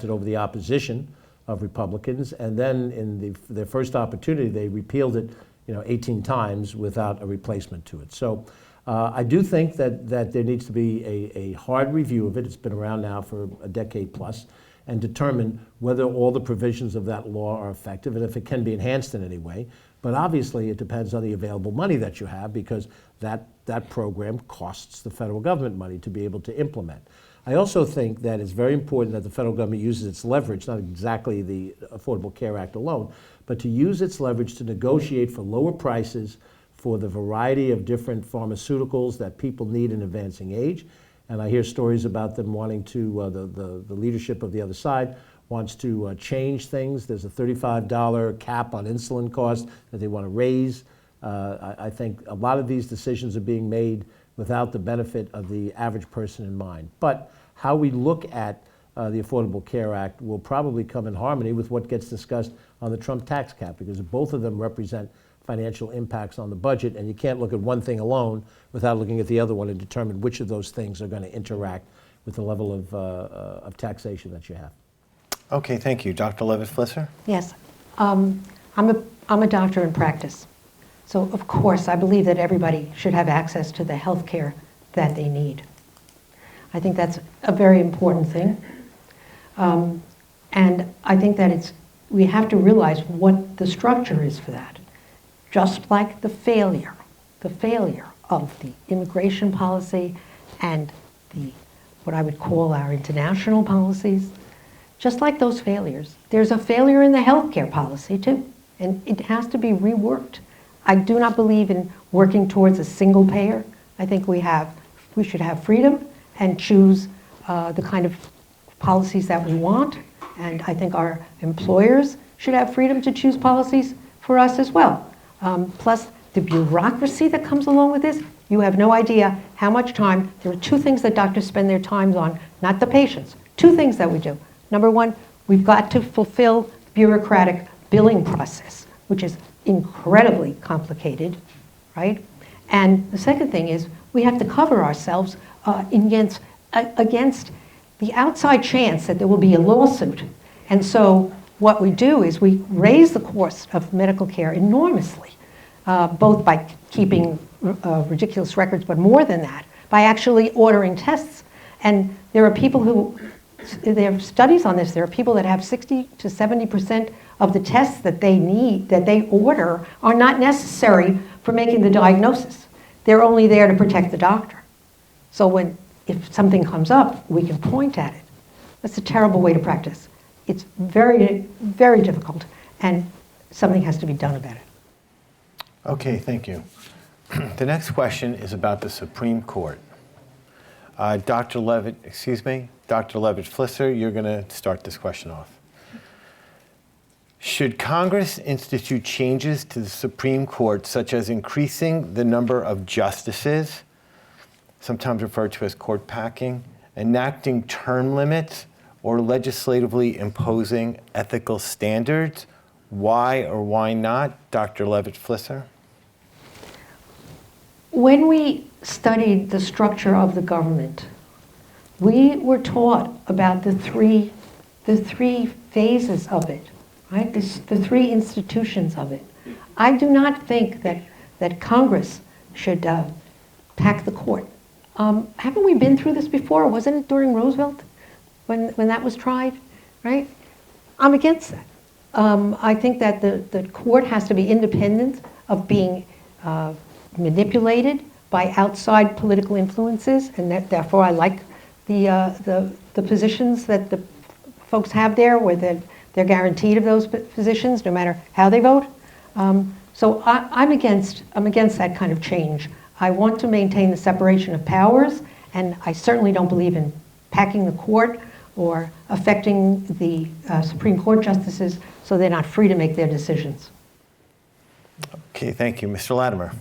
over the opposition of Republicans, and then in their first opportunity, they repealed it 18 times without a replacement to it. So I do think that there needs to be a hard review of it. It's been around now for a decade plus, and determine whether all the provisions of that law are effective and if it can be enhanced in any way. But obviously, it depends on the available money that you have because that program costs the federal government money to be able to implement. I also think that it's very important that the federal government uses its leverage, not exactly the Affordable Care Act alone, but to use its leverage to negotiate for lower prices for the variety of different pharmaceuticals that people need in advancing age. And I hear stories about them wanting to, the leadership of the other side wants to change things. There's a $35 cap on insulin costs that they want to raise. I think a lot of these decisions are being made without the benefit of the average person in mind. But how we look at the Affordable Care Act will probably come in harmony with what gets discussed on the Trump tax cap, because both of them represent financial impacts on the budget, and you can't look at one thing alone without looking at the other one and determine which of those things are going to interact with the level of taxation that you have. Okay, thank you. Dr. Levitt Flisser? Yes. I'm a doctor in practice. So, of course, I believe that everybody should have access to the health care that they need. I think that's a very important thing. And I think that we have to realize what the structure is for that. Just like the failure of the immigration policy and what I would call our international policies, just like those failures, there's a failure in the healthcare policy too, and it has to be reworked. I do not believe in working towards a single payer. I think we should have freedom and choose the kind of policies that we want, and I think our employers should have freedom to choose policies for us as well. Plus, the bureaucracy that comes along with this, you have no idea how much time. There are two things that doctors spend their time on, not the patients. Two things that we do. Number one, we've got to fulfill the bureaucratic billing process, which is incredibly complicated, right? And the second thing is we have to cover ourselves against the outside chance that there will be a lawsuit. And so what we do is we raise the cost of medical care enormously, both by keeping ridiculous records, but more than that, by actually ordering tests. And there are people there are studies on this. There are people that have 60 to 70% of the tests that they need, that they order, are not necessary for making the diagnosis. They're only there to protect the doctor. So if something comes up, we can point at it. That's a terrible way to practice. It's very, very difficult, and something has to be done about it. Okay, thank you. The next question is about the Supreme Court. Dr. Levitt Flisser, you're going to start this question off. Should Congress institute changes to the Supreme Court, such as increasing the number of justices, sometimes referred to as court packing, enacting term limits, or legislatively imposing ethical standards? Why or why not? Dr. Levitt Flisser. When we studied the structure of the government, we were taught about the three phases of it, right? The three institutions of it. I do not think that Congress should pack the court. Haven't we been through this before? Wasn't it during Roosevelt when that was tried, right? I'm against that. I think that the court has to be independent of being manipulated by outside political influences, and therefore I like the positions that the folks have there, where they're guaranteed of those positions no matter how they vote. So I'm against that kind of change. I want to maintain the separation of powers, and I certainly don't believe in packing the court or affecting the Supreme Court justices so they're not free to make their decisions. Okay, thank you. Mr. Latimer.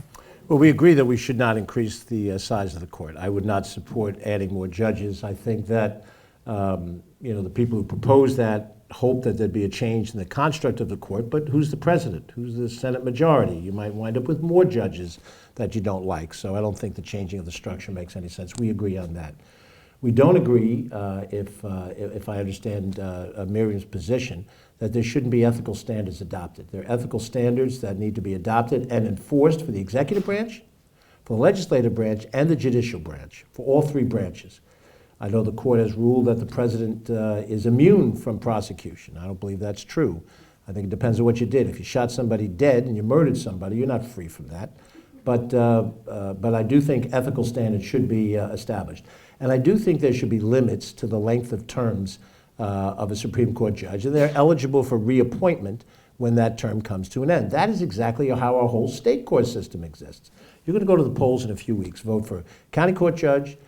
Well, we agree that we should not increase the size of the court. I would not support adding more judges. I think that the people who propose that hope that there'd be a change in the construct of the court, but who's the president? Who's the Senate majority? You might wind up with more judges that you don't like. So I don't think the changing of the structure makes any sense. We agree on that. We don't agree, if I understand Miriam's position, that there shouldn't be ethical standards adopted. There are ethical standards that need to be adopted and enforced for the executive branch, for the legislative branch, and the judicial branch, for all three branches. I know the court has ruled that the president is immune from prosecution. I don't believe that's true. I think it depends on what you did. If you shot somebody dead and you murdered somebody, you're not free from that. But I do think ethical standards should be established. And I do think there should be limits to the length of terms of a Supreme Court judge, and they're eligible for reappointment when that term comes to an end. That is exactly how our whole state court system exists. You're going to go to the polls in a few weeks, vote for county court judge,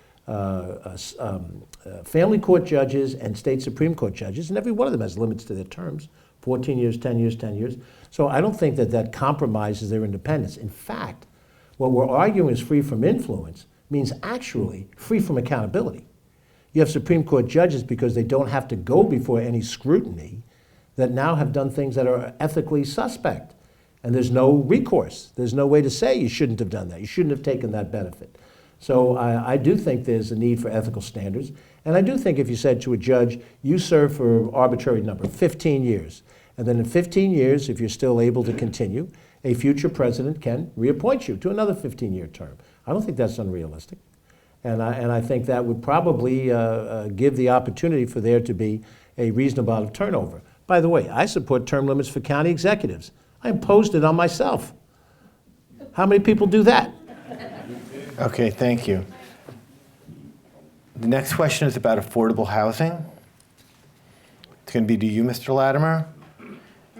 family court judges, and state Supreme Court judges, and every one of them has limits to their terms, 14 years, 10 years, 10 years. So I don't think that compromises their independence. In fact, what we're arguing is free from influence means actually free from accountability. You have Supreme Court judges, because they don't have to go before any scrutiny, that now have done things that are ethically suspect. And there's no recourse. There's no way to say you shouldn't have done that. You shouldn't have taken that benefit. So I do think there's a need for ethical standards. And I do think if you said to a judge, you serve for arbitrary number, 15 years, and then in 15 years, if you're still able to continue, a future president can reappoint you to another 15-year term. I don't think that's unrealistic. And I think that would probably give the opportunity for there to be a reasonable amount of turnover. By the way, I support term limits for county executives. I imposed it on myself. How many people do that? Okay, thank you. The next question is about affordable housing. It's going to be to you, Mr. Latimer.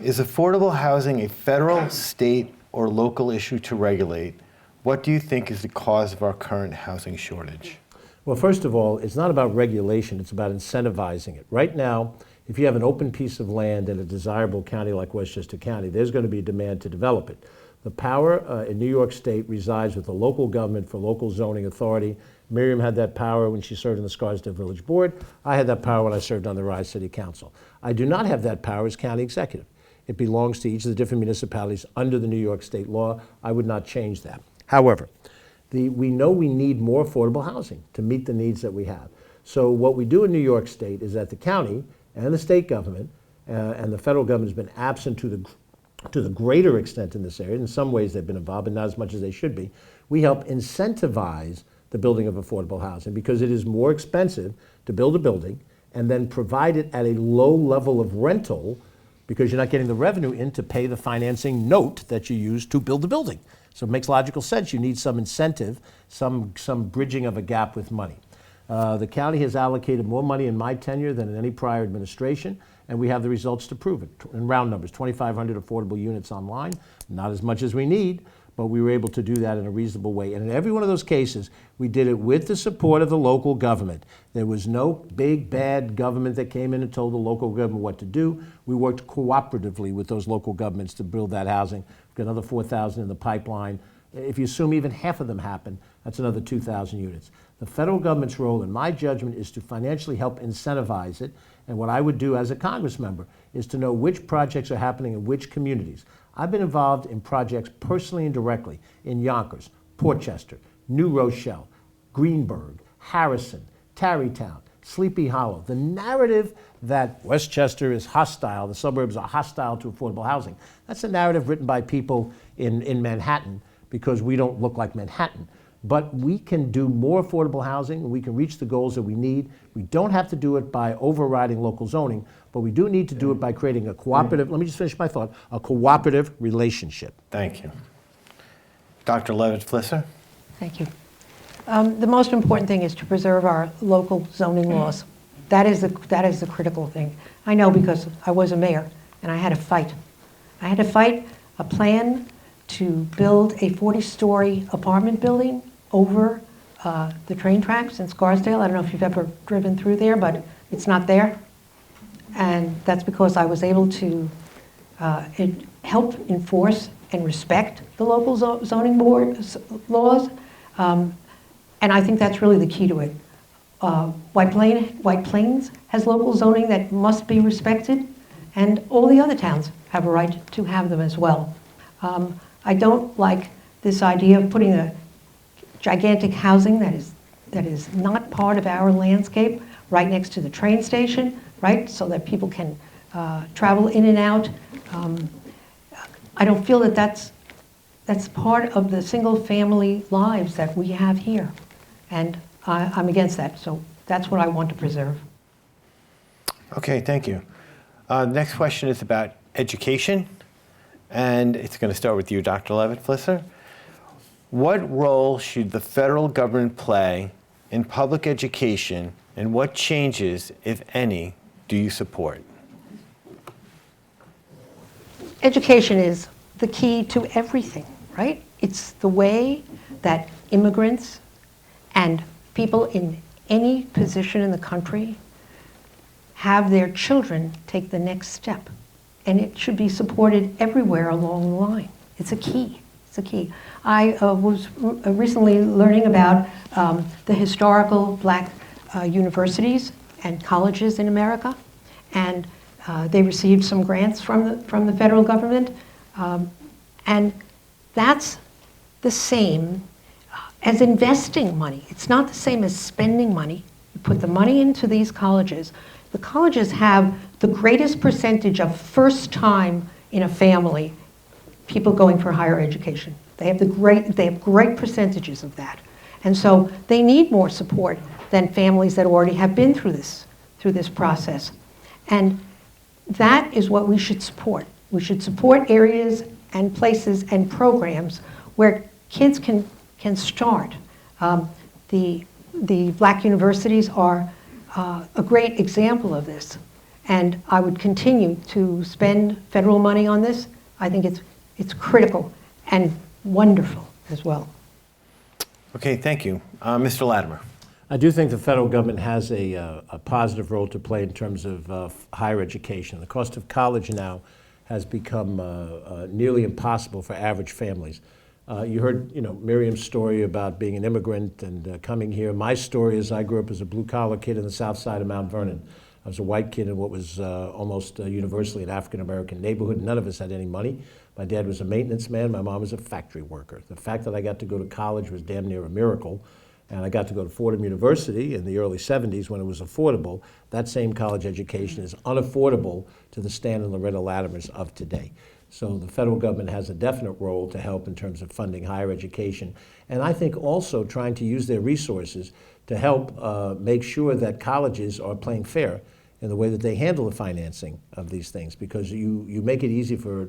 Is affordable housing a federal, state, or local issue to regulate? What do you think is the cause of our current housing shortage? Well, first of all, it's not about regulation, it's about incentivizing it. Right now, if you have an open piece of land in a desirable county like Westchester County, there's going to be demand to develop it. The power in New York State resides with the local government for local zoning authority. Miriam had that power when she served on the Scarsdale Village Board. I had that power when I served on the Rise City Council. I do not have that power as county executive. It belongs to each of the different municipalities under the New York State law. I would not change that. However, we know we need more affordable housing to meet the needs that we have. So what we do in New York State is that the county and the state government and the federal government has been absent to the greater extent in this area. In some ways they've been involved, but not as much as they should be. We help incentivize the building of affordable housing because it is more expensive to build a building and then provide it at a low level of rental because you're not getting the revenue in to pay the financing note that you use to build the building. So it makes logical sense. You need some incentive, some bridging of a gap with money. The county has allocated more money in my tenure than in any prior administration, and we have the results to prove it. In round numbers, 2,500 affordable units online, not as much as we need, but we were able to do that in a reasonable way. And in every one of those cases, we did it with the support of the local government. There was no big, bad government that came in and told the local government what to do. We worked cooperatively with those local governments to build that housing. We've got another 4,000 in the pipeline. If you assume even half of them happen, That's another 2,000 units. The federal government's role, in my judgment, is to financially help incentivize it. And what I would do as a Congress member is to know which projects are happening in which communities. I've been involved in projects personally and directly in Yonkers, Portchester, New Rochelle, Greenburgh, Harrison, Tarrytown, Sleepy Hollow. The narrative that Westchester is hostile, the suburbs are hostile to affordable housing, that's a narrative written by people in Manhattan because we don't look like Manhattan. But we can do more affordable housing, and we can reach the goals that we need. We don't have to do it by overriding local zoning, but we do need to do it by creating a cooperative, let me just finish my thought, a cooperative relationship. Thank you. Dr. Levitt Flisser? Thank you. The most important thing is to preserve our local zoning laws. That is the critical thing. I know because I was a mayor and I had to fight. I had to fight a plan to build a 40-story apartment building over the train tracks in Scarsdale. I don't know if you've ever driven through there, but it's not there. And that's because I was able to help enforce and respect the local zoning board laws. And I think that's really the key to it. White Plains has local zoning that must be respected, and all the other towns have a right to have them as well. I don't like this idea of putting a gigantic housing that is not part of our landscape right next to the train station, right, so that people can travel in and out. I don't feel that that's part of the single-family lives that we have here. And I'm against that, so that's what I want to preserve. Okay, thank you. Next question is about education, and it's going to start with you, Dr. Levitt Flisser. What role should the federal government play in public education, and what changes, if any, do you support? Education is the key to everything, right? It's the way that immigrants and people in any position in the country have their children take the next step. And it should be supported everywhere along the line. It's a key. It's a key. I was recently learning about the historical black universities and colleges in America, and they received some grants from the federal government, and that's the same as investing money. It's not the same as spending money. You put the money into these colleges. The colleges have the greatest percentage of first time in a family people going for higher education. They have great percentages of that. And so they need more support than families that already have been through this process. And that is what we should support. We should support areas and places and programs where kids can start. The black universities are a great example of this. And I would continue to spend federal money on this. I think it's critical and wonderful as well. Okay, thank you. Mr. Latimer. I do think the federal government has a positive role to play in terms of higher education. The cost of college now has become nearly impossible for average families. You heard, Miriam's story about being an immigrant and coming here. My story is I grew up as a blue-collar kid in the south side of Mount Vernon. I was a white kid in what was almost universally an African-American neighborhood. None of us had any money. My dad was a maintenance man. My mom was a factory worker. The fact that I got to go to college was damn near a miracle. And I got to go to Fordham University in the early 70s when it was affordable. That same college education is unaffordable to the Stan and Loretta Latimers of today. So the federal government has a definite role to help in terms of funding higher education. And I think also trying to use their resources to help make sure that colleges are playing fair in the way that they handle the financing of these things, because you make it easy for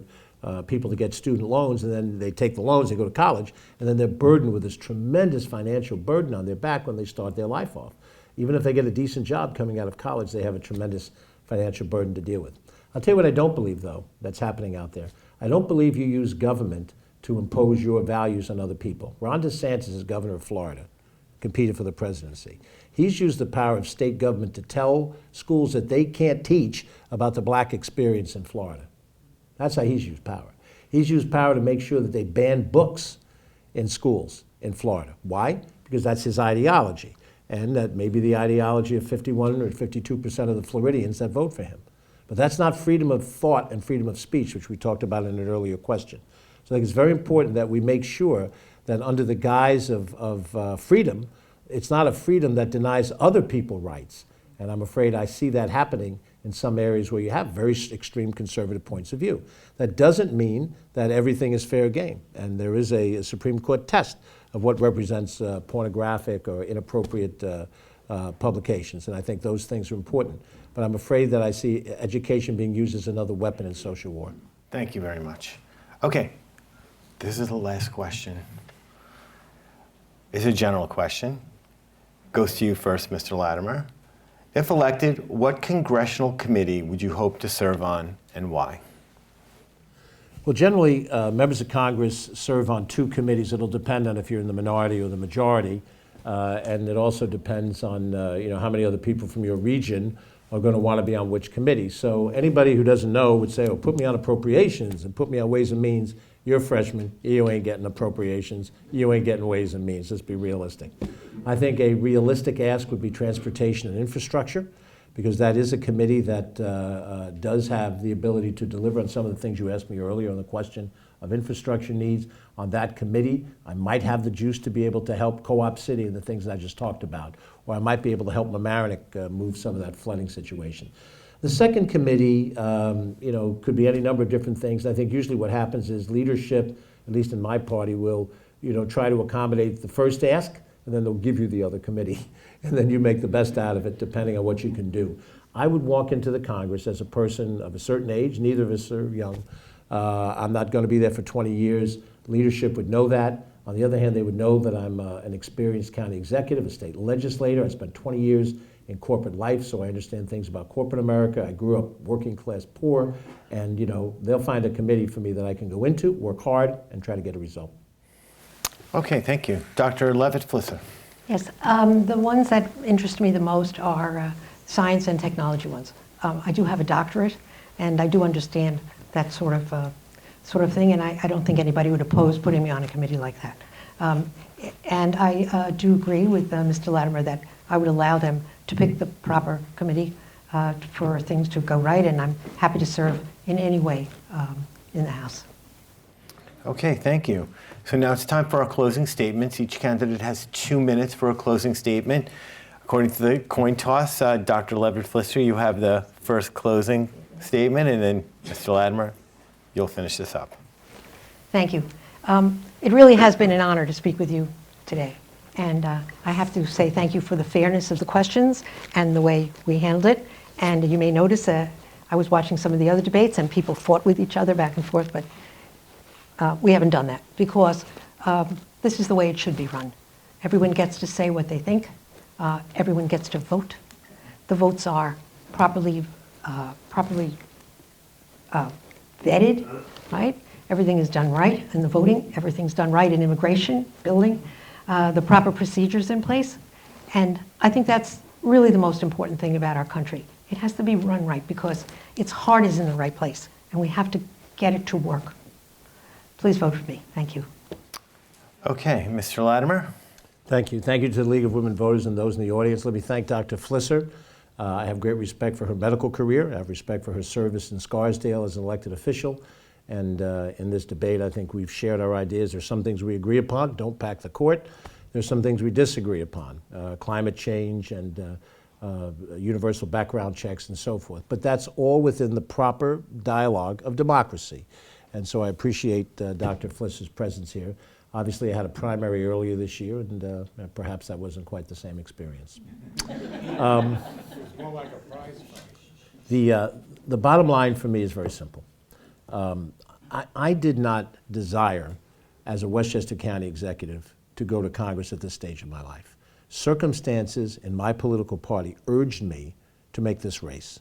people to get student loans, and then they take the loans, they go to college, and then they're burdened with this tremendous financial burden on their back when they start their life off. Even if they get a decent job coming out of college, they have a tremendous financial burden to deal with. I'll tell you what I don't believe, though, that's happening out there. I don't believe you use government to impose your values on other people. Ron DeSantis is governor of Florida, competed for the presidency. He's used the power of state government to tell schools that they can't teach about the black experience in Florida. That's how he's used power. He's used power to make sure that they ban books in schools in Florida. Why? Because that's his ideology, and that may be the ideology of 51 or 52% of the Floridians that vote for him. But that's not freedom of thought and freedom of speech, which we talked about in an earlier question. So I think it's very important that we make sure that under the guise of freedom, it's not a freedom that denies other people rights. And I'm afraid I see that happening in some areas where you have very extreme conservative points of view. That doesn't mean that everything is fair game. And there is a Supreme Court test of what represents pornographic or inappropriate publications. And I think those things are important. But I'm afraid that I see education being used as another weapon in social war. Thank you very much. Okay, this is the last question. It's a general question. Goes to you first, Mr. Latimer. If elected, what congressional committee would you hope to serve on and why? Well, generally, members of Congress serve on two committees. It'll depend on if you're in the minority or the majority. And it also depends on how many other people from your region are going to want to be on which committee. So anybody who doesn't know would say, oh, put me on appropriations and put me on Ways and Means. You're a freshman, you ain't getting appropriations, you ain't getting Ways and Means. Let's be realistic. I think a realistic ask would be Transportation and Infrastructure, because that is a committee that does have the ability to deliver on some of the things you asked me earlier on the question of infrastructure needs. On that committee, I might have the juice to be able to help Co-op City and the things that I just talked about, or I might be able to help Mamaroneck move some of that flooding situation. The second committee, could be any number of different things. I think usually what happens is leadership, at least in my party, will, try to accommodate the first ask, and then they'll give you the other committee, and then you make the best out of it depending on what you can do. I would walk into the Congress as a person of a certain age. Neither of us are young. I'm not going to be there for 20 years. Leadership would know that. On the other hand, they would know that I'm an experienced county executive, a state legislator. I spent 20 years in corporate life, so I understand things about corporate America. I grew up working class poor, and they'll find a committee for me that I can go into, work hard, and try to get a result. Okay, thank you. Dr. Levitt Flisser. Yes, the ones that interest me the most are science and technology ones. I do have a doctorate, and I do understand that sort of thing, and I don't think anybody would oppose putting me on a committee like that. And I do agree with Mr. Latimer that I would allow them to pick the proper committee for things to go right, and I'm happy to serve in any way in the House. Okay, thank you. So now it's time for our closing statements. Each candidate has 2 minutes for a closing statement. According to the coin toss, Dr. Levitt Flisser, you have the first closing statement, and then Mr. Latimer, you'll finish this up. Thank you. It really has been an honor to speak with you today. And I have to say thank you for the fairness of the questions and the way we handled it. And you may notice I was watching some of the other debates and people fought with each other back and forth, but we haven't done that because this is the way it should be run. Everyone gets to say what they think. Everyone gets to vote. The votes are properly vetted, right? Everything is done right in the voting. Everything's done right in immigration, building, the proper procedures in place. And I think that's really the most important thing about our country. It has to be run right because its heart is in the right place, and we have to get it to work. Please vote for me. Thank you. Okay, Mr. Latimer. Thank you. Thank you to the League of Women Voters and those in the audience. Let me thank Dr. Flisser. I have great respect for her medical career. I have respect for her service in Scarsdale as an elected official. And in this debate, I think we've shared our ideas. There's some things we agree upon. Don't pack the court. There's some things we disagree upon. Climate change and universal background checks and so forth. But that's all within the proper dialogue of democracy. And so I appreciate Dr. Flisser's presence here. Obviously, I had a primary earlier this year, and perhaps that wasn't quite the same experience. More like a prize fight. The bottom line for me is very simple. I did not desire, as a Westchester County executive, to go to Congress at this stage of my life. Circumstances in my political party urged me to make this race.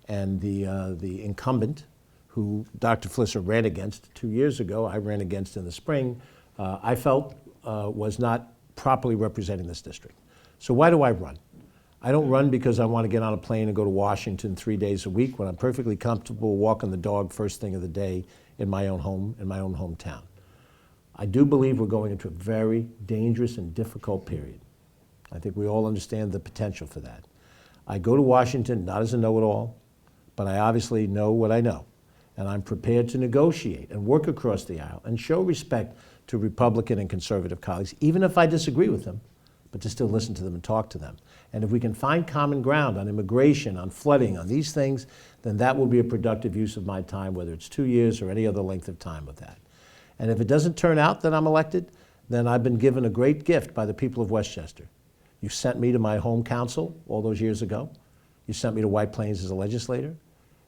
And the incumbent, who Dr. Flisser ran against 2 years ago, I ran against in the spring, I felt was not properly representing this district. So why do I run? I don't run because I want to get on a plane and go to Washington 3 days a week when I'm perfectly comfortable walking the dog first thing of the day in my own home, in my own hometown. I do believe we're going into a very dangerous and difficult period. I think we all understand the potential for that. I go to Washington not as a know-it-all, but I obviously know what I know. And I'm prepared to negotiate and work across the aisle and show respect to Republican and conservative colleagues, even if I disagree with them, but to still listen to them and talk to them. And if we can find common ground on immigration, on flooding, on these things, then that will be a productive use of my time, whether it's 2 years or any other length of time with that. And if it doesn't turn out that I'm elected, then I've been given a great gift by the people of Westchester. You sent me to my home council all those years ago. You sent me to White Plains as a legislator.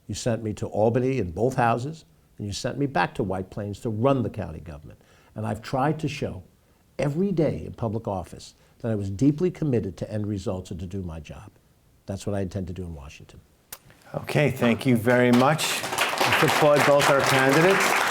You sent me to Albany in both houses. And you sent me back to White Plains to run the county government. And I've tried to show every day in public office that I was deeply committed to end results and to do my job. That's what I intend to do in Washington. Okay, thank you very much. Let's applaud both our candidates.